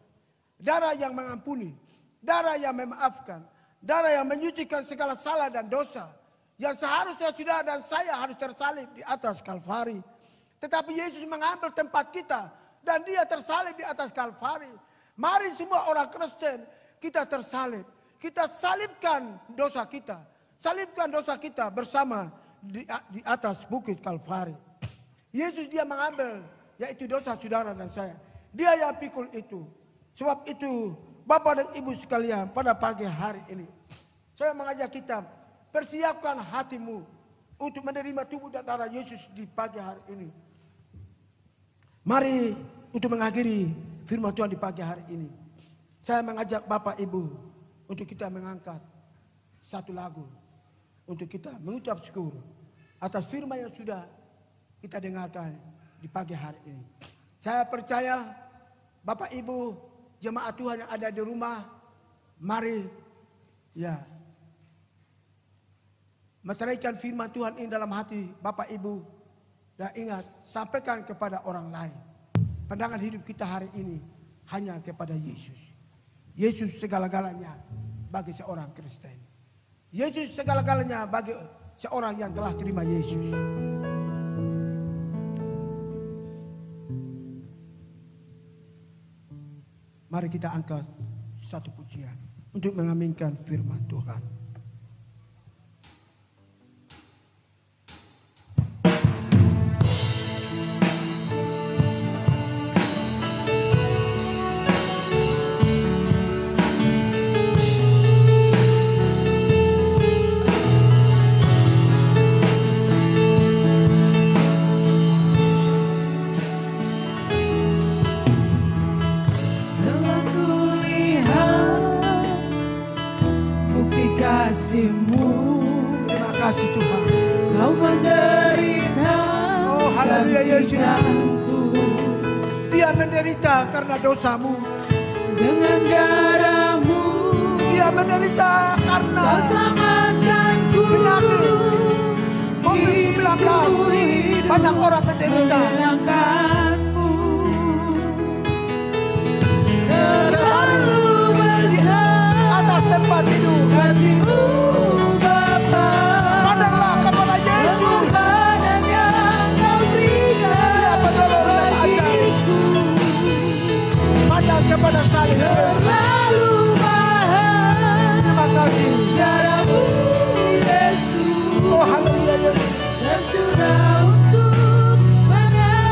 darah yang mengampuni, darah yang memaafkan, darah yang menyucikan segala salah dan dosa, yang seharusnya saudara dan saya harus tersalib di atas Kalvari. Tetapi Yesus mengambil tempat kita dan dia tersalib di atas Kalvari. Mari semua orang Kristen kita tersalib. Kita salibkan dosa kita. Salibkan dosa kita bersama di atas bukit Kalvari. Yesus dia mengambil yaitu dosa saudara dan saya. Dia yang pikul itu. Sebab itu Bapak dan Ibu sekalian, pada pagi hari ini saya mengajak kita, persiapkan hatimu untuk menerima tubuh dan darah Yesus di pagi hari ini. Mari untuk mengakhiri firman Tuhan di pagi hari ini, saya mengajak Bapak Ibu untuk kita mengangkat satu lagu, untuk kita mengucap syukur atas firman yang sudah kita dengarkan di pagi hari ini. Saya percaya Bapak Ibu jemaat Tuhan yang ada di rumah, mari ya meteraikan firman Tuhan ini dalam hati Bapak Ibu, dan ingat, sampaikan kepada orang lain. Pandangan hidup kita hari ini hanya kepada Yesus. Yesus segala-galanya bagi seorang Kristen. Yesus segala-galanya bagi seorang yang telah terima Yesus. Mari kita angkat satu pujian untuk mengaminkan firman Tuhan. Terima kasih Tuhan. Kau menderita. Oh haleluya Yesus. Dia menderita karena dosamu. Dengan darahmu Dia menderita karena Kau selamatkanku. penyakit COVID-19. Banyak orang menderita. Terlalu besar atas tempat tidur. kasih-Mu Bapa. Pandanglah kepada Yesus. Pengorbanan yang Kau berikan bagiku. Pandang kepada salib. Terlalu mahal Terima kasih. darah-Mu Yesus. Oh haleluya Yesus. Tercurah untuk mengampuni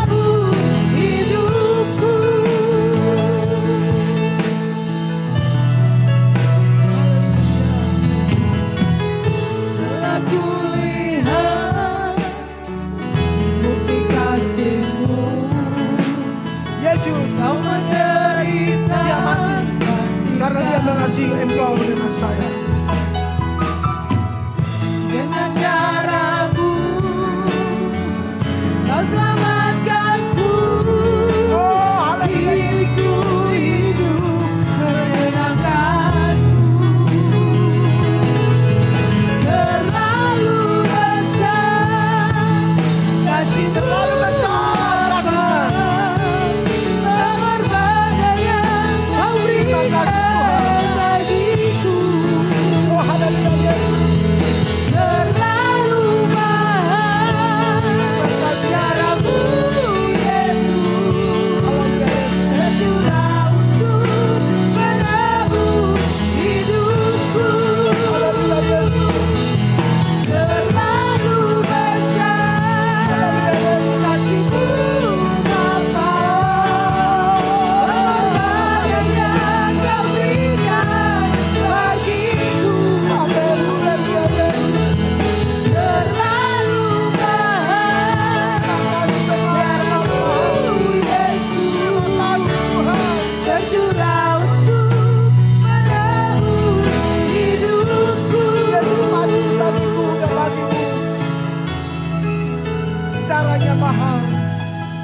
segalanya mahal.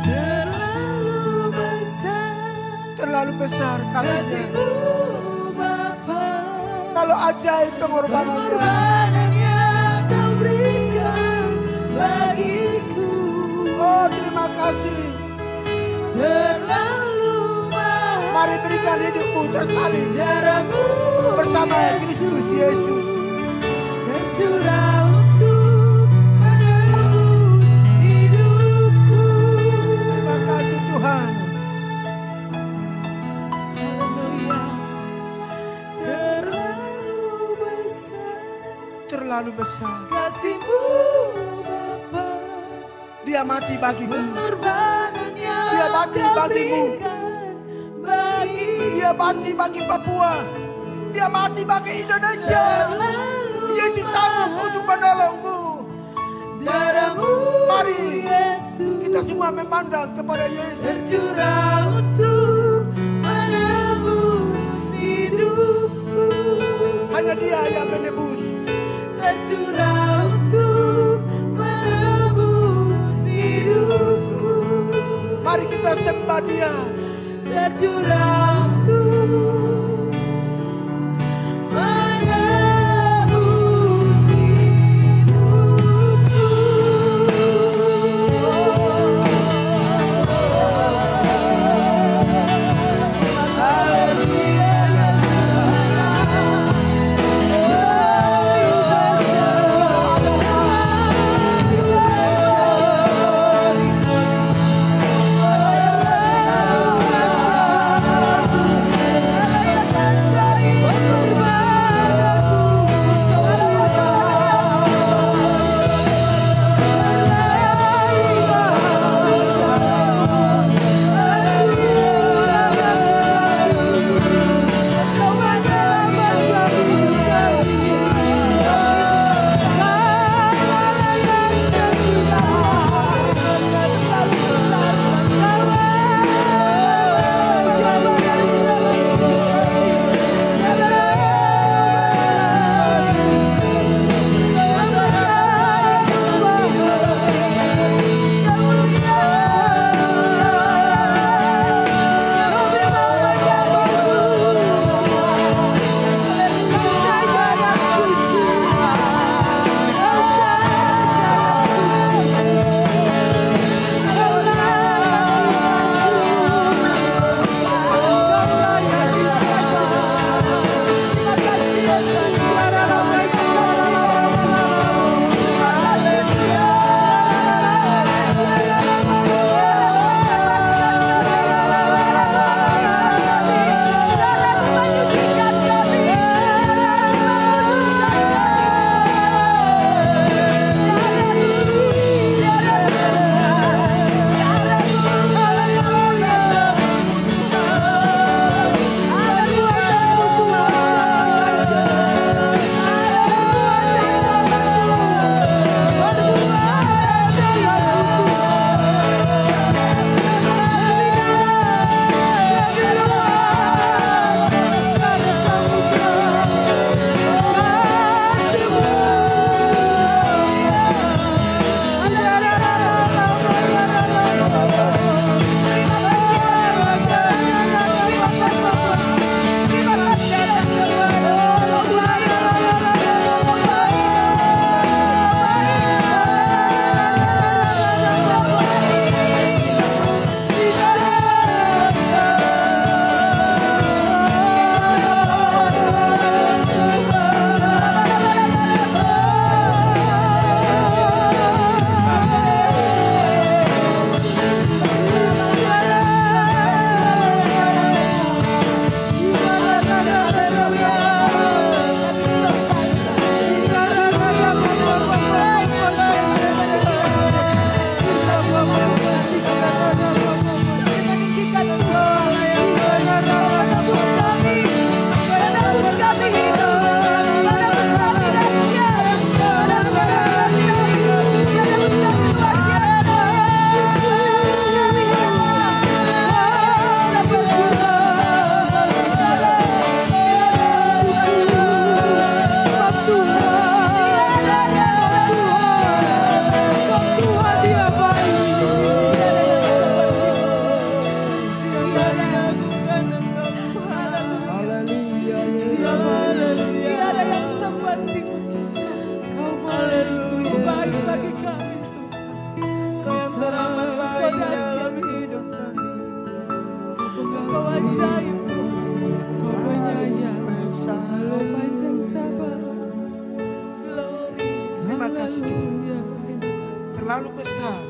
terlalu besar Terlalu besar kasihnya. kasih-Mu Bapa. Kalau ajaib pengorbanannya. Pengorbanan yang Kau berikan bagiku Oh, terima kasih. terlalu mahal. Mari berikan hidupmu tersalib Darah-Mu bersama Kristus Yesus. tercurah untuk menebus hidupku. Terima kasih Tuhan. Haleluya. Terlalu besar Terlalu besar. kasih-Mu Bapa. Dia mati bagimu. Pengorbanan yang Dia mati Kau bagimu. berikan bagi Dia mati bagi Papua. Dia mati bagi Indonesia. terlalu Yesus sanggup untuk menolongmu. darah-Mu Mari Yesus kita semua memandang kepada Yesus. tercurah untuk menebus hidupku. Hanya Dia yang menebus. Tercurah untuk menebus hidupku. Mari kita sembah Dia. Tercurah untuk menebus hidupku. terlalu besar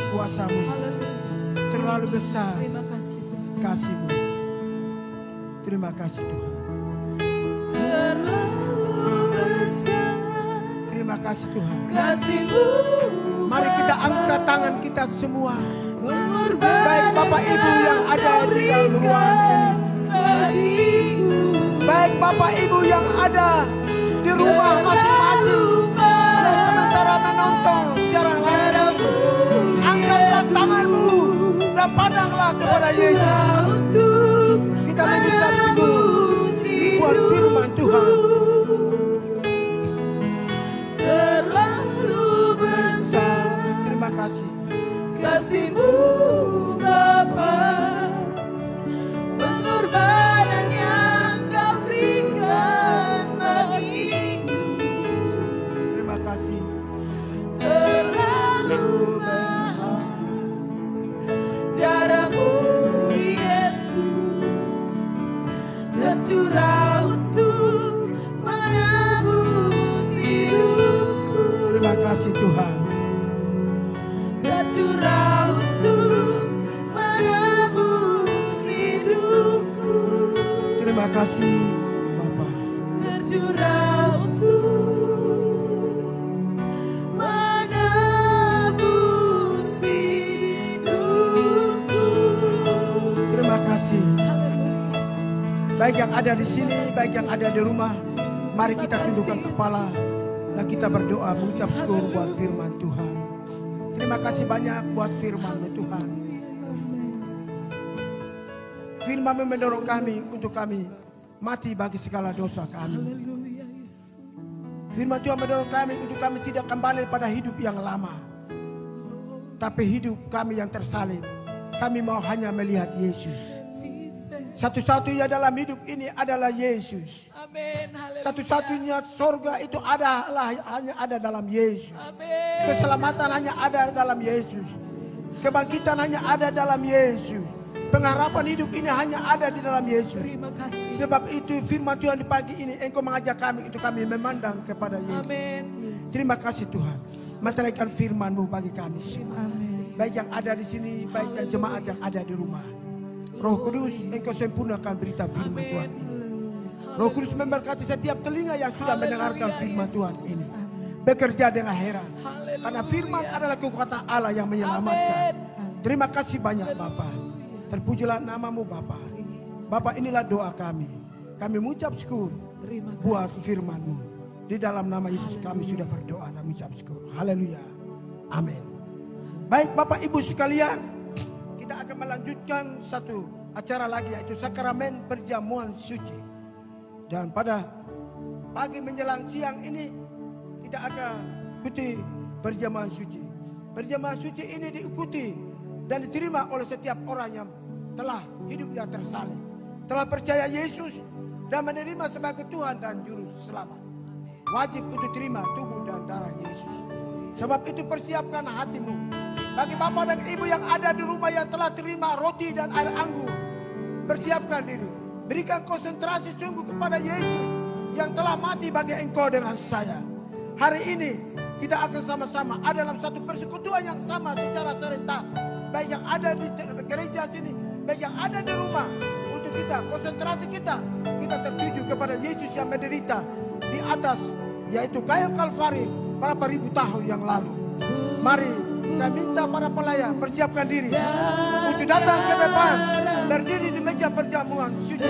kuasa-Mu, terlalu besar Terima kasih Tuhan. kasih-Mu. Terima kasih Tuhan. Terlalu besar Terima kasih Tuhan. kasih-Mu. Mari kita angkat tangan kita semua. Pengorbanan Baik Bapak Ibu yang ada di dalam ruangan ini, bagiku. baik Bapak Ibu yang ada di rumah masing-masing dan sementara menonton secara langsung, angkatlah tanganmu dan pandanglah kepada Yesus. Kita mengucap syukur buat firman Tuhan. Terlalu besar Terima kasih. kasih-Mu Bapa, pengorbanan yang Kau berikan bagiku. Terima kasih. Terlalu mahal darah-Mu Yesus tercurah untuk menebus hidupku. Terima kasih Tuhan. Tercurah untuk menebus hidupku. Terima kasih Bapak. Tercurah untuk menebus hidupku. Terima kasih. Baik yang ada di sini, baik yang ada di rumah, mari kita tundukkan kepala dan kita berdoa mengucap syukur buat firman Tuhan. Terima kasih banyak buat firman-Mu Tuhan. Firman-Mu mendorong kami untuk kami mati bagi segala dosa kami. Firman Tuhan mendorong kami untuk kami tidak kembali pada hidup yang lama, tapi hidup kami yang tersalib. Kami mau hanya melihat Yesus. Satu-satunya dalam hidup ini adalah Yesus. Amin. Haleluya. Satu-satunya sorga itu hanya ada dalam Yesus. Amin. Keselamatan hanya ada dalam Yesus. Kebangkitan hanya ada dalam Yesus. Pengharapan hidup ini hanya ada di dalam Yesus. Terima kasih. Sebab itu firman Tuhan di pagi ini, Engkau mengajak kami untuk kami memandang kepada Yesus. Amin. Terima kasih Tuhan. Meteraikan firman-Mu bagi kami semua. Amin. Baik yang ada di sini, baik yang jemaat yang ada di rumah. Roh Kudus, Engkau sempurnakan berita firman Tuhan ini. Roh Kudus memberkati setiap telinga yang sudah mendengarkan firman Tuhan ini. Bekerja dengan heran. Karena firman adalah kekuatan Allah yang menyelamatkan. Terima kasih banyak Bapa. Terpujilah nama-Mu Bapa. Bapa, inilah doa kami. Kami mengucap syukur buat firman-Mu. Di dalam nama Yesus kami sudah berdoa dan mengucap syukur. Haleluya. Amin. Baik Bapak Ibu sekalian, kita akan melanjutkan satu acara lagi, yaitu sakramen perjamuan suci. Dan pada pagi menjelang siang ini kita akan ikuti perjamuan suci. Perjamuan suci ini diikuti dan diterima oleh setiap orang yang telah hidupnya tersalib, telah percaya Yesus dan menerima sebagai Tuhan dan Juru Selamat. Wajib untuk terima tubuh dan darah Yesus. Sebab itu persiapkan hatimu. Bagi Bapak dan Ibu yang ada di rumah yang telah terima roti dan air anggur, persiapkan diri. Berikan konsentrasi sungguh kepada Yesus yang telah mati bagi engkau dengan saya. Hari ini kita akan sama-sama ada dalam satu persekutuan yang sama secara serentak. Baik yang ada di gereja sini, baik yang ada di rumah. Untuk kita, konsentrasi kita tertuju kepada Yesus yang menderita di atas, yaitu kayu Kalvari berapa ribu tahun yang lalu. Mari saya minta para pelayan persiapkan diri untuk datang ke depan, berdiri di meja perjamuan suci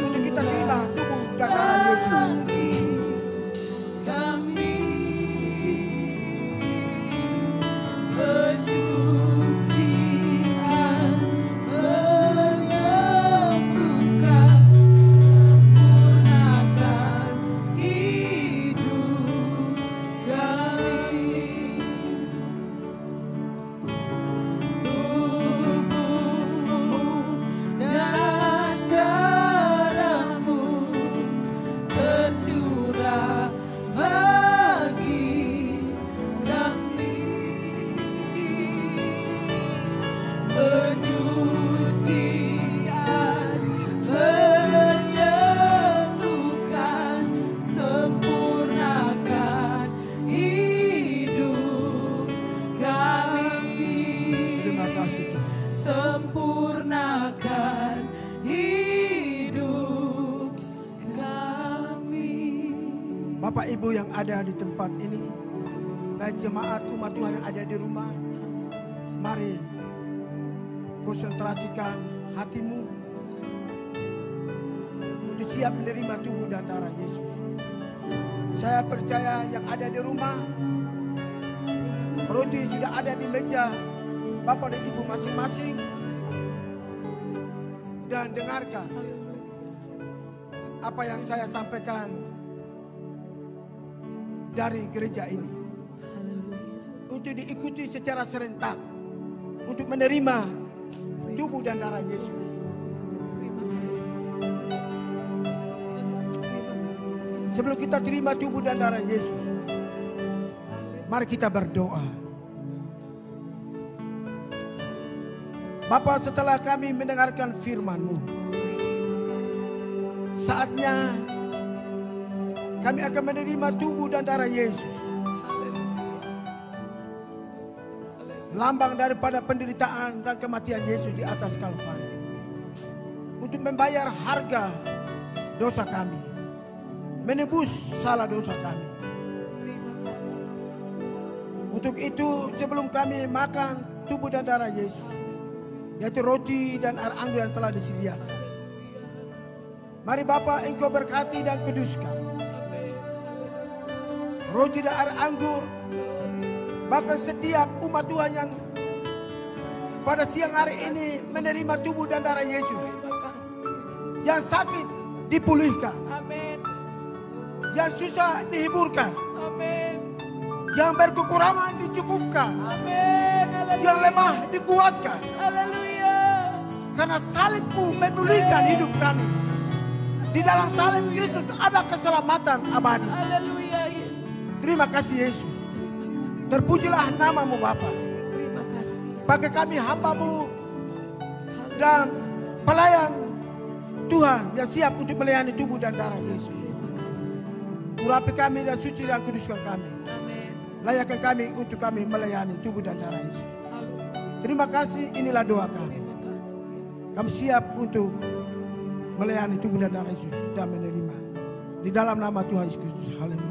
untuk kita terima tubuh dan darah Yesus. Kami penyucian menyembuhkan, sempurnakan hidup kami. Tubuhmu dan darahmu tercurah ada di tempat ini, baik jemaat umat Tuhan yang ada di rumah, mari konsentrasikan hatimu untuk siap menerima tubuh dan darah Yesus. Saya percaya yang ada di rumah, roti sudah ada di meja Bapak dan Ibu masing-masing. Dan dengarkan apa yang saya sampaikan dari gereja ini, untuk diikuti secara serentak untuk menerima tubuh dan darah Yesus. Sebelum kita terima tubuh dan darah Yesus, mari kita berdoa. Bapa, setelah kami mendengarkan firman-Mu, saatnya kami akan menerima tubuh dan darah Yesus, lambang daripada penderitaan dan kematian Yesus di atas Kalvari, untuk membayar harga dosa kami, menebus salah dosa kami. Untuk itu, sebelum kami makan tubuh dan darah Yesus, yaitu roti dan air anggur yang telah disediakan, mari Bapa, Engkau berkati dan kuduskan roti dan air anggur, bahkan setiap umat Tuhan yang pada siang hari ini menerima tubuh dan darah Yesus. Yang sakit dipulihkan, yang susah dihiburkan, yang berkekurangan dicukupkan, yang lemah dikuatkan. Karena salib-Mu memulihkan hidup kami. Di dalam salib Kristus ada keselamatan abadi. Terima kasih Yesus. Terpujilah nama-Mu Bapa. Bagi kami hamba-Mu dan pelayan Tuhan yang siap untuk melayani tubuh dan darah Yesus. Urapi kami dan suci dan kuduskan kami. Layakkan kami untuk kami melayani tubuh dan darah Yesus. Terima kasih, inilah doa kami. Kami siap untuk melayani tubuh dan darah Yesus dan menerima. Di dalam nama Tuhan Yesus Kristus. Haleluya.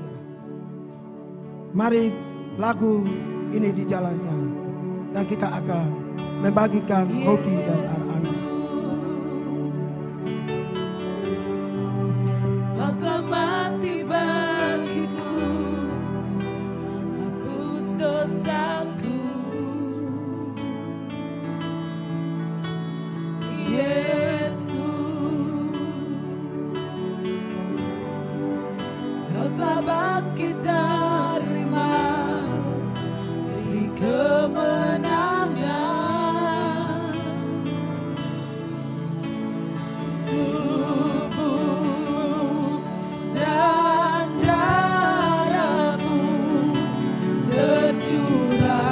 Mari lagu ini di jalannya, dan kita akan membagikan roti dan air anggur. Maka mati bagiku, hapus dosaku. Yesus, Kau telah bangkit dari mati, kemenangan. Tubuh dan darah-Mu tercurah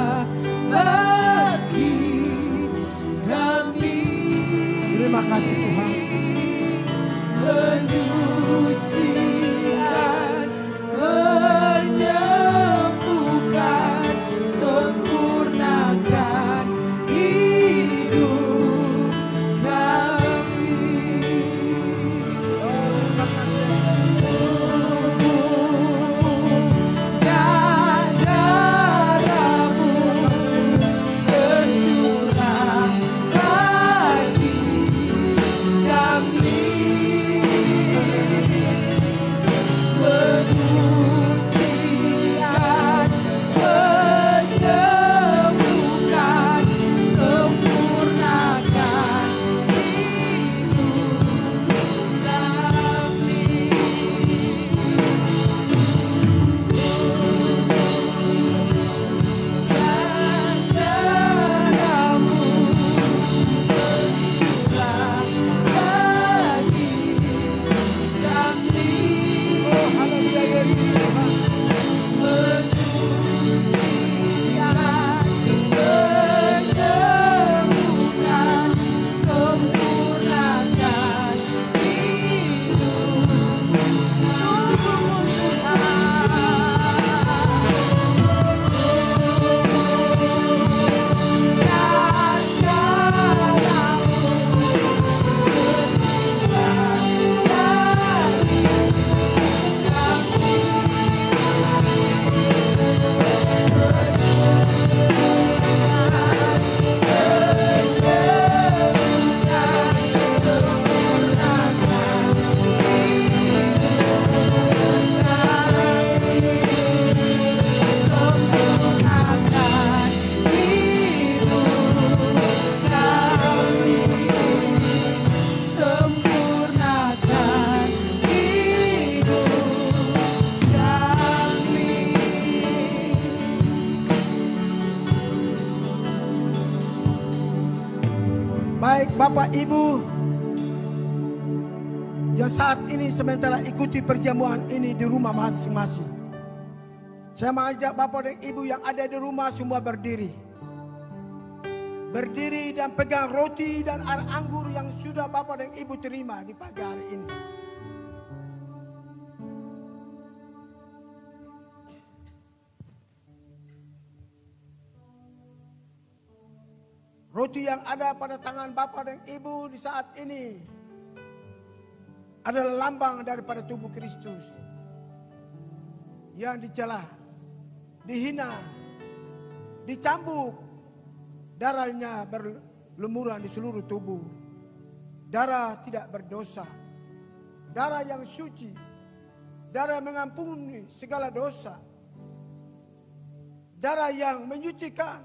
baik Bapak Ibu yang saat ini sementara ikuti perjamuan ini di rumah masing-masing. Saya mengajak Bapak dan Ibu yang ada di rumah semua berdiri. Berdiri dan pegang roti dan air anggur yang sudah Bapak dan Ibu terima di pagi hari ini. Roti yang ada pada tangan Bapak dan Ibu di saat ini adalah lambang daripada tubuh Kristus yang dicela, dihina, dicambuk, darahnya berlumuran di seluruh tubuh. Darah tidak berdosa, darah yang suci, darah yang mengampuni segala dosa, darah yang menyucikan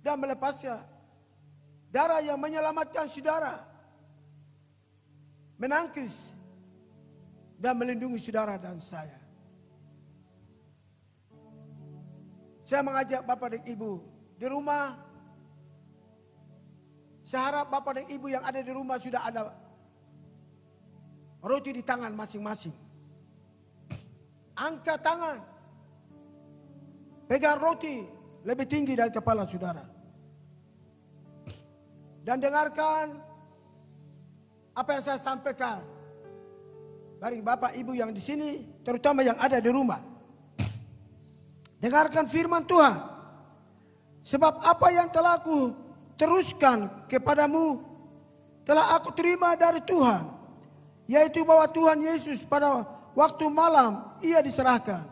dan melepasnya. Darah yang menyelamatkan saudara, menangkis dan melindungi saudara dan saya. Saya mengajak Bapak dan Ibu di rumah. Saya harap Bapak dan Ibu yang ada di rumah sudah ada roti di tangan masing-masing. Angkat tangan, pegang roti lebih tinggi dari kepala saudara. Dan dengarkan apa yang saya sampaikan dari Bapak Ibu yang di sini, terutama yang ada di rumah. Dengarkan firman Tuhan. Sebab apa yang telah aku teruskan kepadamu telah aku terima dari Tuhan, yaitu bahwa Tuhan Yesus pada waktu malam ia diserahkan,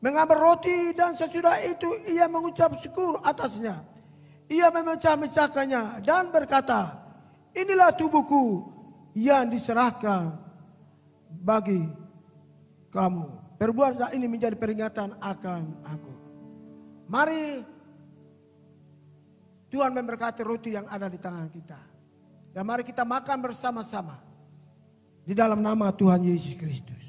mengambil roti dan sesudah itu ia mengucap syukur atasnya. Ia memecah-mecahkannya dan berkata, inilah tubuhku yang diserahkan bagi kamu. Perbuatan ini menjadi peringatan akan aku. Mari Tuhan memberkati roti yang ada di tangan kita. Dan mari kita makan bersama-sama di dalam nama Tuhan Yesus Kristus.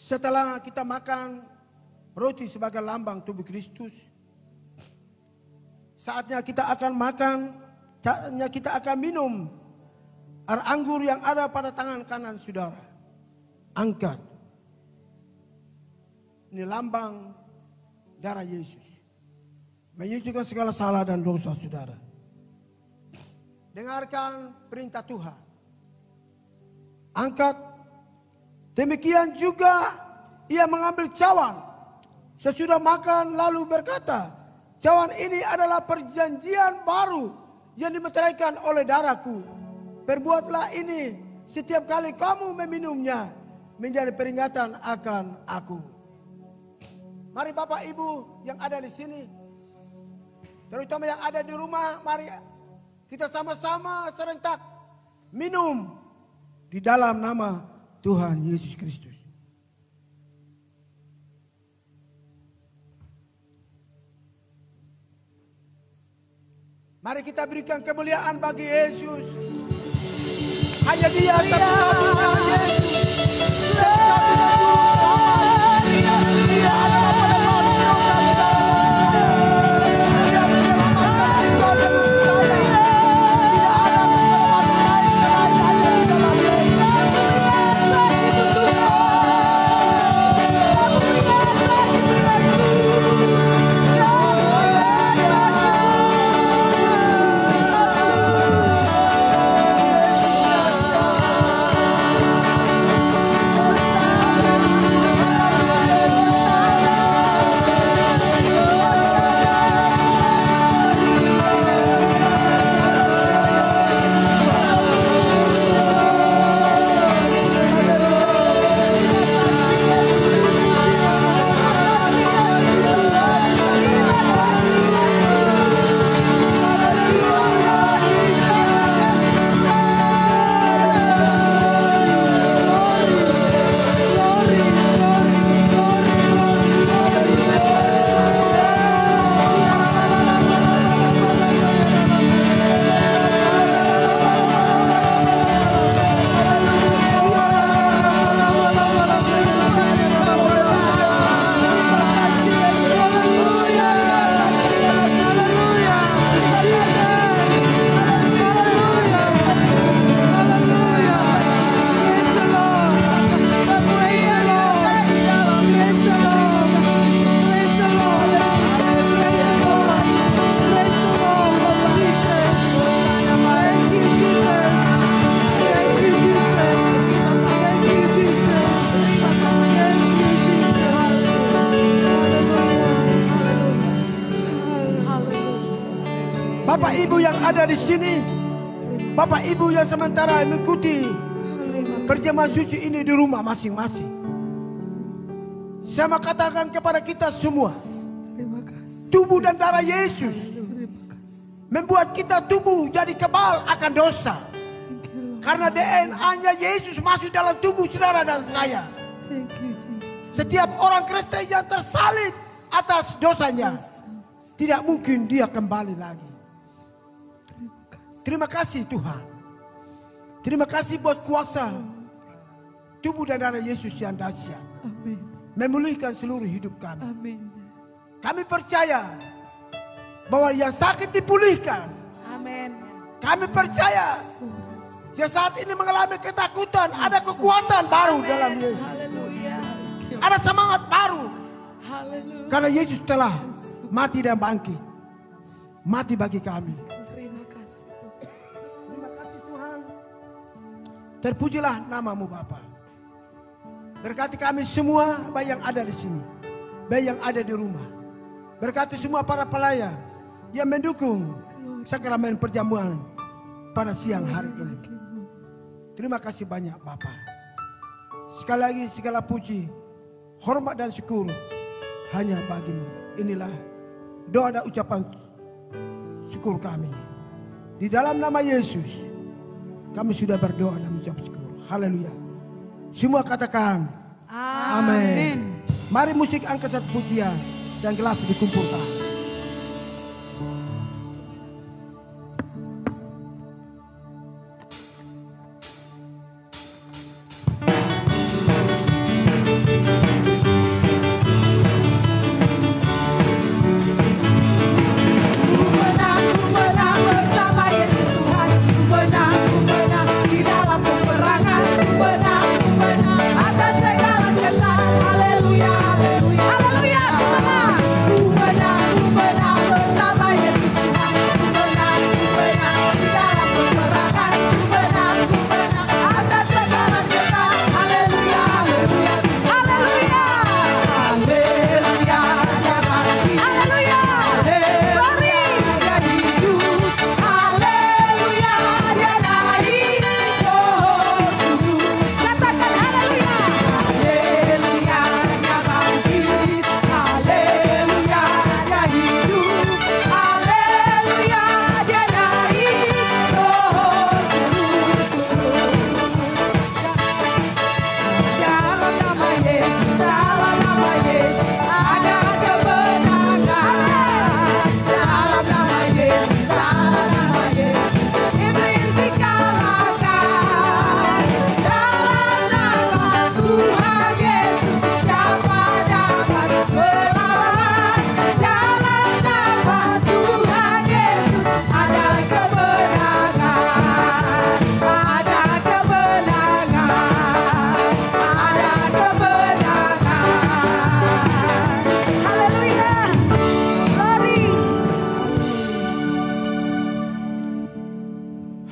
Setelah kita makan roti sebagai lambang tubuh Kristus, saatnya kita akan minum air anggur yang ada pada tangan kanan saudara. Angkat. Ini lambang darah Yesus, menyucikan segala salah dan dosa saudara. Dengarkan perintah Tuhan. Angkat. Demikian juga ia mengambil cawan sesudah makan lalu berkata, cawan ini adalah perjanjian baru yang dimeteraikan oleh darahku. Perbuatlah ini setiap kali kamu meminumnya menjadi peringatan akan aku. Mari Bapak Ibu yang ada di sini, terutama yang ada di rumah, mari kita sama-sama serentak minum di dalam nama Tuhan Yesus Kristus. Mari kita berikan kemuliaan bagi Yesus. Hanya Dia satu-satunya Yesus. Dia adalah pada Bapak Ibu yang ada di sini, Bapak Ibu yang sementara mengikuti perjamuan suci ini di rumah masing-masing. Saya mau katakan kepada kita semua, tubuh dan darah Yesus membuat kita tubuh jadi kebal akan dosa. Karena DNA-nya Yesus masuk dalam tubuh saudara dan saya. Setiap orang Kristen yang tersalib atas dosanya, tidak mungkin dia kembali lagi. Terima kasih Tuhan. Terima kasih buat kuasa tubuh dan darah Yesus yang dahsyat. Memulihkan seluruh hidup kami. Kami percaya bahwa yang sakit dipulihkan. Amin. Kami percaya yang saat ini mengalami ketakutan, ada kekuatan baru dalam Yesus. Haleluya. Ada semangat baru. Haleluya. Karena Yesus telah mati dan bangkit. Mati bagi kami. Terima kasih. Terima kasih Tuhan. Terpujilah namamu Bapa. Berkati kami semua, baik yang ada di sini, baik yang ada di rumah. Berkati semua para pelayan yang mendukung sakramen perjamuan pada siang hari ini. Terima kasih banyak Bapa. Sekali lagi segala puji, hormat dan syukur hanya bagimu. Inilah doa dan ucapan syukur kami. Di dalam nama Yesus kami sudah berdoa dan mengucap syukur. Haleluya. Semua katakan amin. Mari musik angkat satu pujian dan gelas dikumpulkan.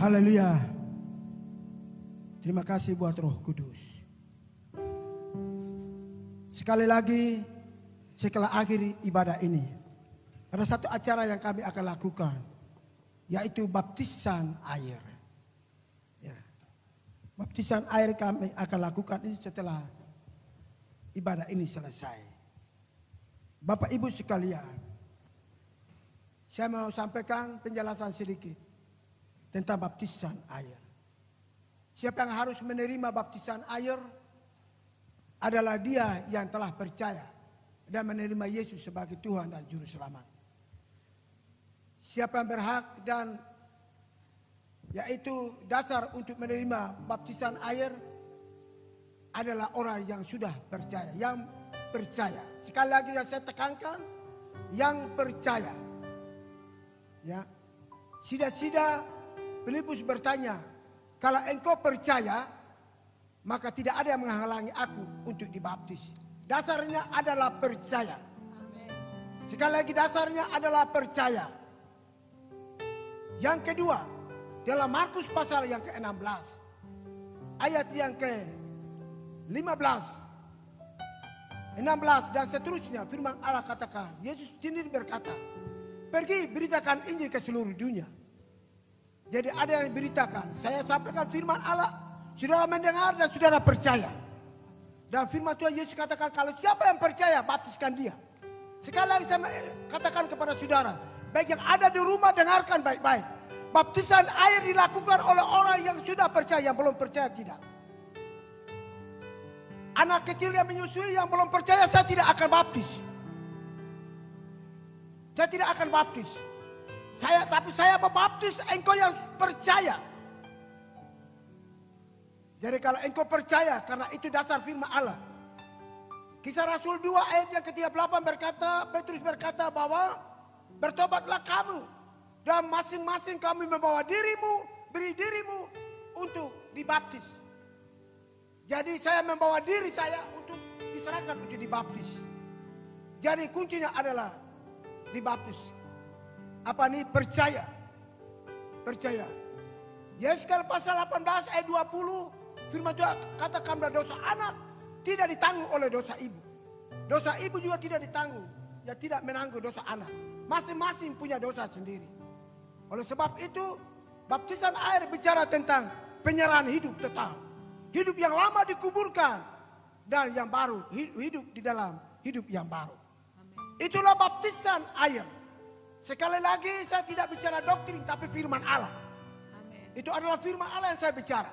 Haleluya. Terima kasih buat Roh Kudus. Sekali lagi setelah akhir ibadah ini, ada satu acara yang kami akan lakukan, yaitu baptisan air. Ya. Baptisan air kami akan lakukan ini setelah ibadah ini selesai. Bapak Ibu sekalian, saya mau sampaikan penjelasan sedikit tentang baptisan air. Siapa yang harus menerima baptisan air adalah dia yang telah percaya dan menerima Yesus sebagai Tuhan dan Juru Selamat. Siapa yang berhak dan yaitu dasar untuk menerima baptisan air adalah orang yang sudah percaya, yang percaya. Sekali lagi yang saya tekankan, yang percaya. Ya, sida-sida Filipus bertanya, kalau engkau percaya, maka tidak ada yang menghalangi aku untuk dibaptis. Dasarnya adalah percaya. Sekali lagi dasarnya adalah percaya. Yang kedua, dalam Markus pasal yang ke-16, ayat yang ke-15, 16 dan seterusnya, firman Allah katakan, Yesus sendiri berkata, pergi beritakan Injil ke seluruh dunia. Jadi ada yang beritakan, saya sampaikan firman Allah, saudara mendengar dan saudara percaya. Dan firman Tuhan Yesus katakan, kalau siapa yang percaya, baptiskan dia. Sekali lagi saya katakan kepada saudara, baik yang ada di rumah dengarkan baik-baik. Baptisan air dilakukan oleh orang yang sudah percaya, yang belum percaya tidak. Anak kecil yang menyusui yang belum percaya, saya tidak akan baptis. Saya tidak akan baptis. Tapi saya membaptis engkau yang percaya. Jadi kalau engkau percaya, karena itu dasar firman Allah. Kisah Rasul 2 ayat yang ke-38 berkata, Petrus berkata bahwa bertobatlah kamu. Dan masing-masing kami membawa dirimu, beri dirimu untuk dibaptis. Jadi saya membawa diri saya untuk diserahkan untuk dibaptis. Jadi kuncinya adalah dibaptis. Apa nih? Percaya. Percaya. Yeskiel pasal 18 ayat 20 firman Tuhan katakan bahwa dosa anak tidak ditanggung oleh dosa ibu. Dosa ibu juga tidak ditanggung. Ya tidak menanggung dosa anak. Masing-masing punya dosa sendiri. Oleh sebab itu baptisan air bicara tentang penyerahan hidup total. Hidup yang lama dikuburkan dan yang baru hidup di dalam hidup yang baru. Itulah baptisan air. Sekali lagi saya tidak bicara doktrin tapi firman Allah. Itu adalah firman Allah yang saya bicara.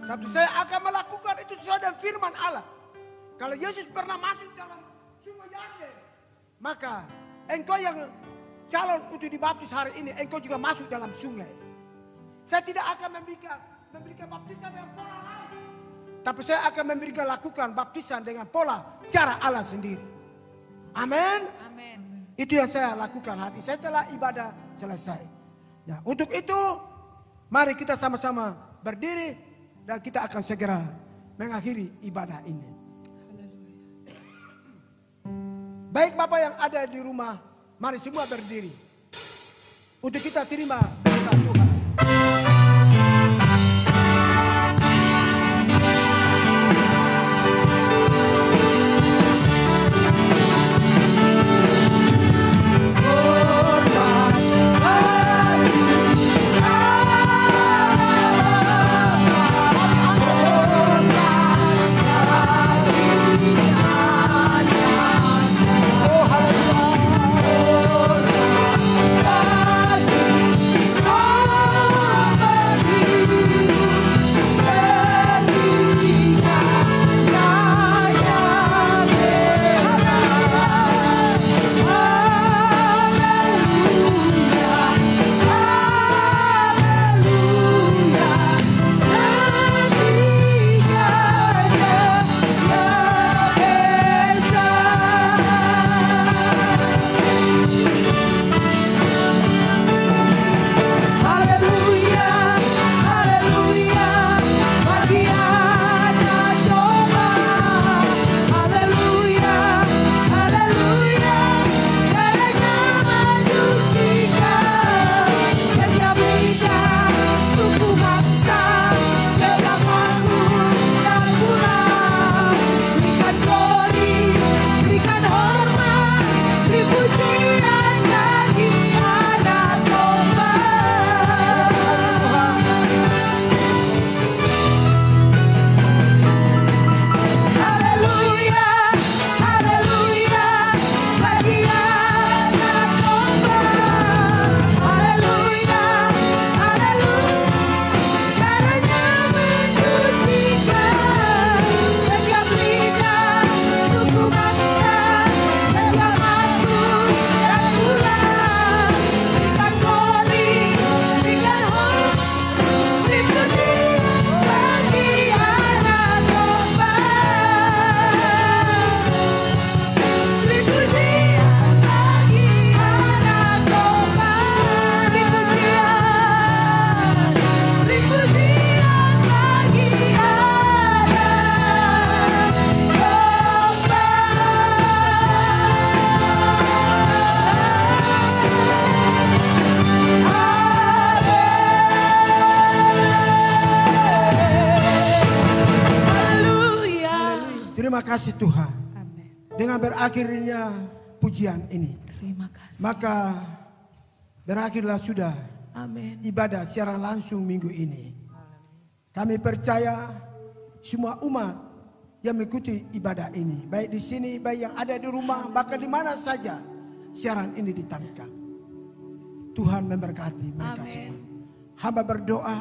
Sabtu saya akan melakukan itu sesuai dengan firman Allah. Kalau Yesus pernah masuk dalam sungai Yordan, maka engkau yang calon untuk dibaptis hari ini, engkau juga masuk dalam sungai. Saya tidak akan memberikan baptisan dengan pola lain. Tapi saya akan memberikan lakukan baptisan dengan pola cara Allah sendiri. Amin. Amin. Itu yang saya lakukan hari setelah ibadah selesai. Ya, untuk itu mari kita sama-sama berdiri dan kita akan segera mengakhiri ibadah ini. Baik Bapak yang ada di rumah, mari semua berdiri untuk kita terima berkat Tuhan. Terima kasih Tuhan. Amin. Dengan berakhirnya pujian ini, Terima kasih. maka Berakhirlah sudah Amin. ibadah secara langsung minggu ini. Kami percaya semua umat yang mengikuti ibadah ini, baik di sini, baik yang ada di rumah, bahkan di mana saja siaran ini ditangkap. Tuhan memberkati mereka semua. Hamba berdoa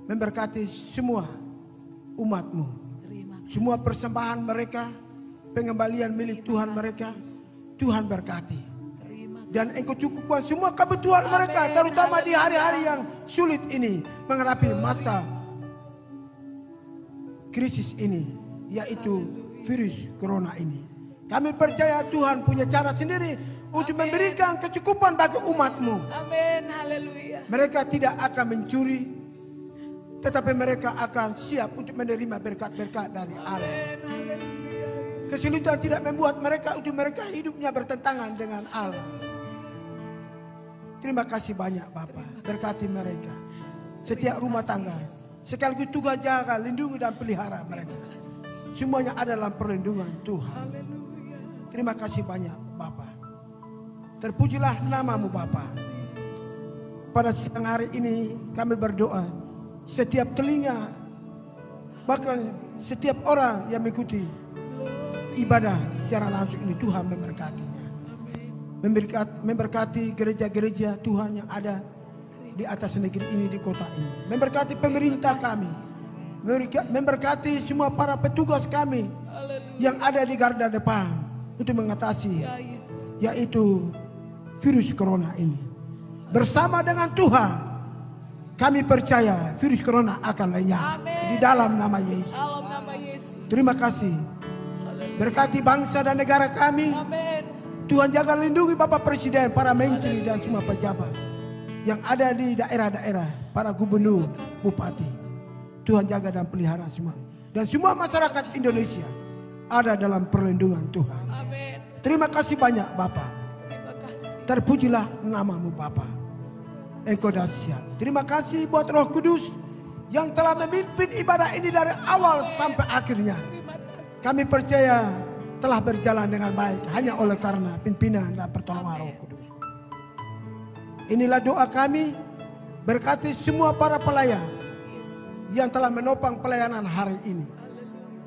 memberkati semua umat-Mu. Semua persembahan mereka, pengembalian milik Tuhan mereka, Tuhan berkati. Dan Engkau cukupkan semua kebutuhan mereka, terutama di hari-hari yang sulit ini, menghadapi masa krisis ini, yaitu virus corona ini. Kami percaya Tuhan punya cara sendiri untuk memberikan kecukupan bagi umat-Mu. Amin. Haleluya. Mereka tidak akan mencuri, tetapi mereka akan siap untuk menerima berkat-berkat dari Allah. Kesulitan tidak membuat mereka untuk mereka hidupnya bertentangan dengan Allah. Terima kasih banyak Bapak, berkati mereka. Setiap rumah tangga, sekaligus tugas jaga, lindungi dan pelihara mereka. Semuanya ada dalam perlindungan Tuhan. Terima kasih banyak Bapak. Terpujilah nama-Mu Bapak. Pada siang hari ini kami berdoa, setiap telinga, bahkan setiap orang yang mengikuti ibadah secara langsung ini, Tuhan memberkatinya. Memberkati gereja-gereja Tuhan yang ada di atas negeri ini, di kota ini. Memberkati pemerintah kami. Memberkati semua para petugas kami yang ada di garda depan untuk mengatasi yaitu virus corona ini. Bersama dengan Tuhan, kami percaya virus corona akan lenyap di dalam nama Yesus. Terima kasih. Berkati bangsa dan negara kami. Tuhan jaga lindungi Bapak Presiden, para menteri dan semua pejabat yang ada di daerah-daerah, para gubernur, bupati. Tuhan jaga dan pelihara semua. Dan semua masyarakat Indonesia ada dalam perlindungan Tuhan. Terima kasih banyak Bapak. Terpujilah nama-Mu Bapak. Engkau dahsyat. Terima kasih buat Roh Kudus yang telah memimpin ibadah ini dari awal sampai akhirnya. Kami percaya telah berjalan dengan baik hanya oleh karena pimpinan dan pertolongan Roh Kudus. Inilah doa kami, berkati semua para pelayan yang telah menopang pelayanan hari ini.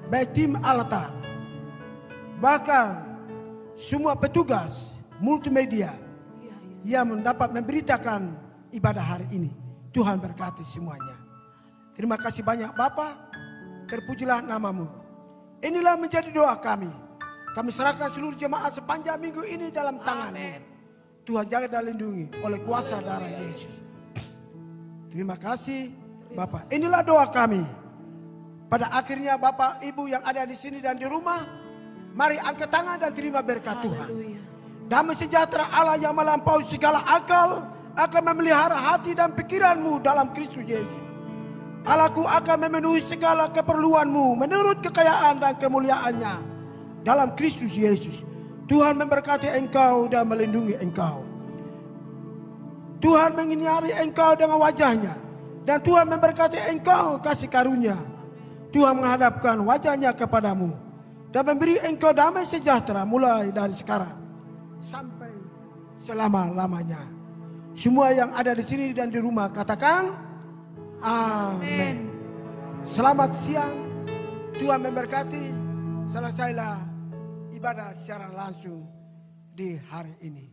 Baik tim altar, bahkan semua petugas multimedia yang mendapat memberitakan ibadah hari ini. Tuhan berkati semuanya. Terima kasih banyak Bapak, terpujilah nama-Mu. Inilah menjadi doa kami. Kami serahkan seluruh jemaat sepanjang minggu ini dalam tangan-Mu. Tuhan jaga dan lindungi oleh kuasa darah Yesus. Terima kasih Bapak. Inilah doa kami. Pada akhirnya Bapak Ibu yang ada di sini dan di rumah, mari angkat tangan dan terima berkat Tuhan. Damai sejahtera Allah yang melampaui segala akal akan memelihara hati dan pikiranmu dalam Kristus Yesus. Allahku akan memenuhi segala keperluanmu menurut kekayaan dan kemuliaannya dalam Kristus Yesus. Tuhan memberkati engkau dan melindungi engkau. Tuhan menyinari engkau dengan wajahnya. Dan Tuhan memberkati engkau kasih karunia. Tuhan menghadapkan wajahnya kepadamu dan memberi engkau damai sejahtera mulai dari sekarang sampai selama-lamanya. Semua yang ada di sini dan di rumah katakan amin. Selamat siang. Tuhan memberkati. Selesailah ibadah secara langsung di hari ini.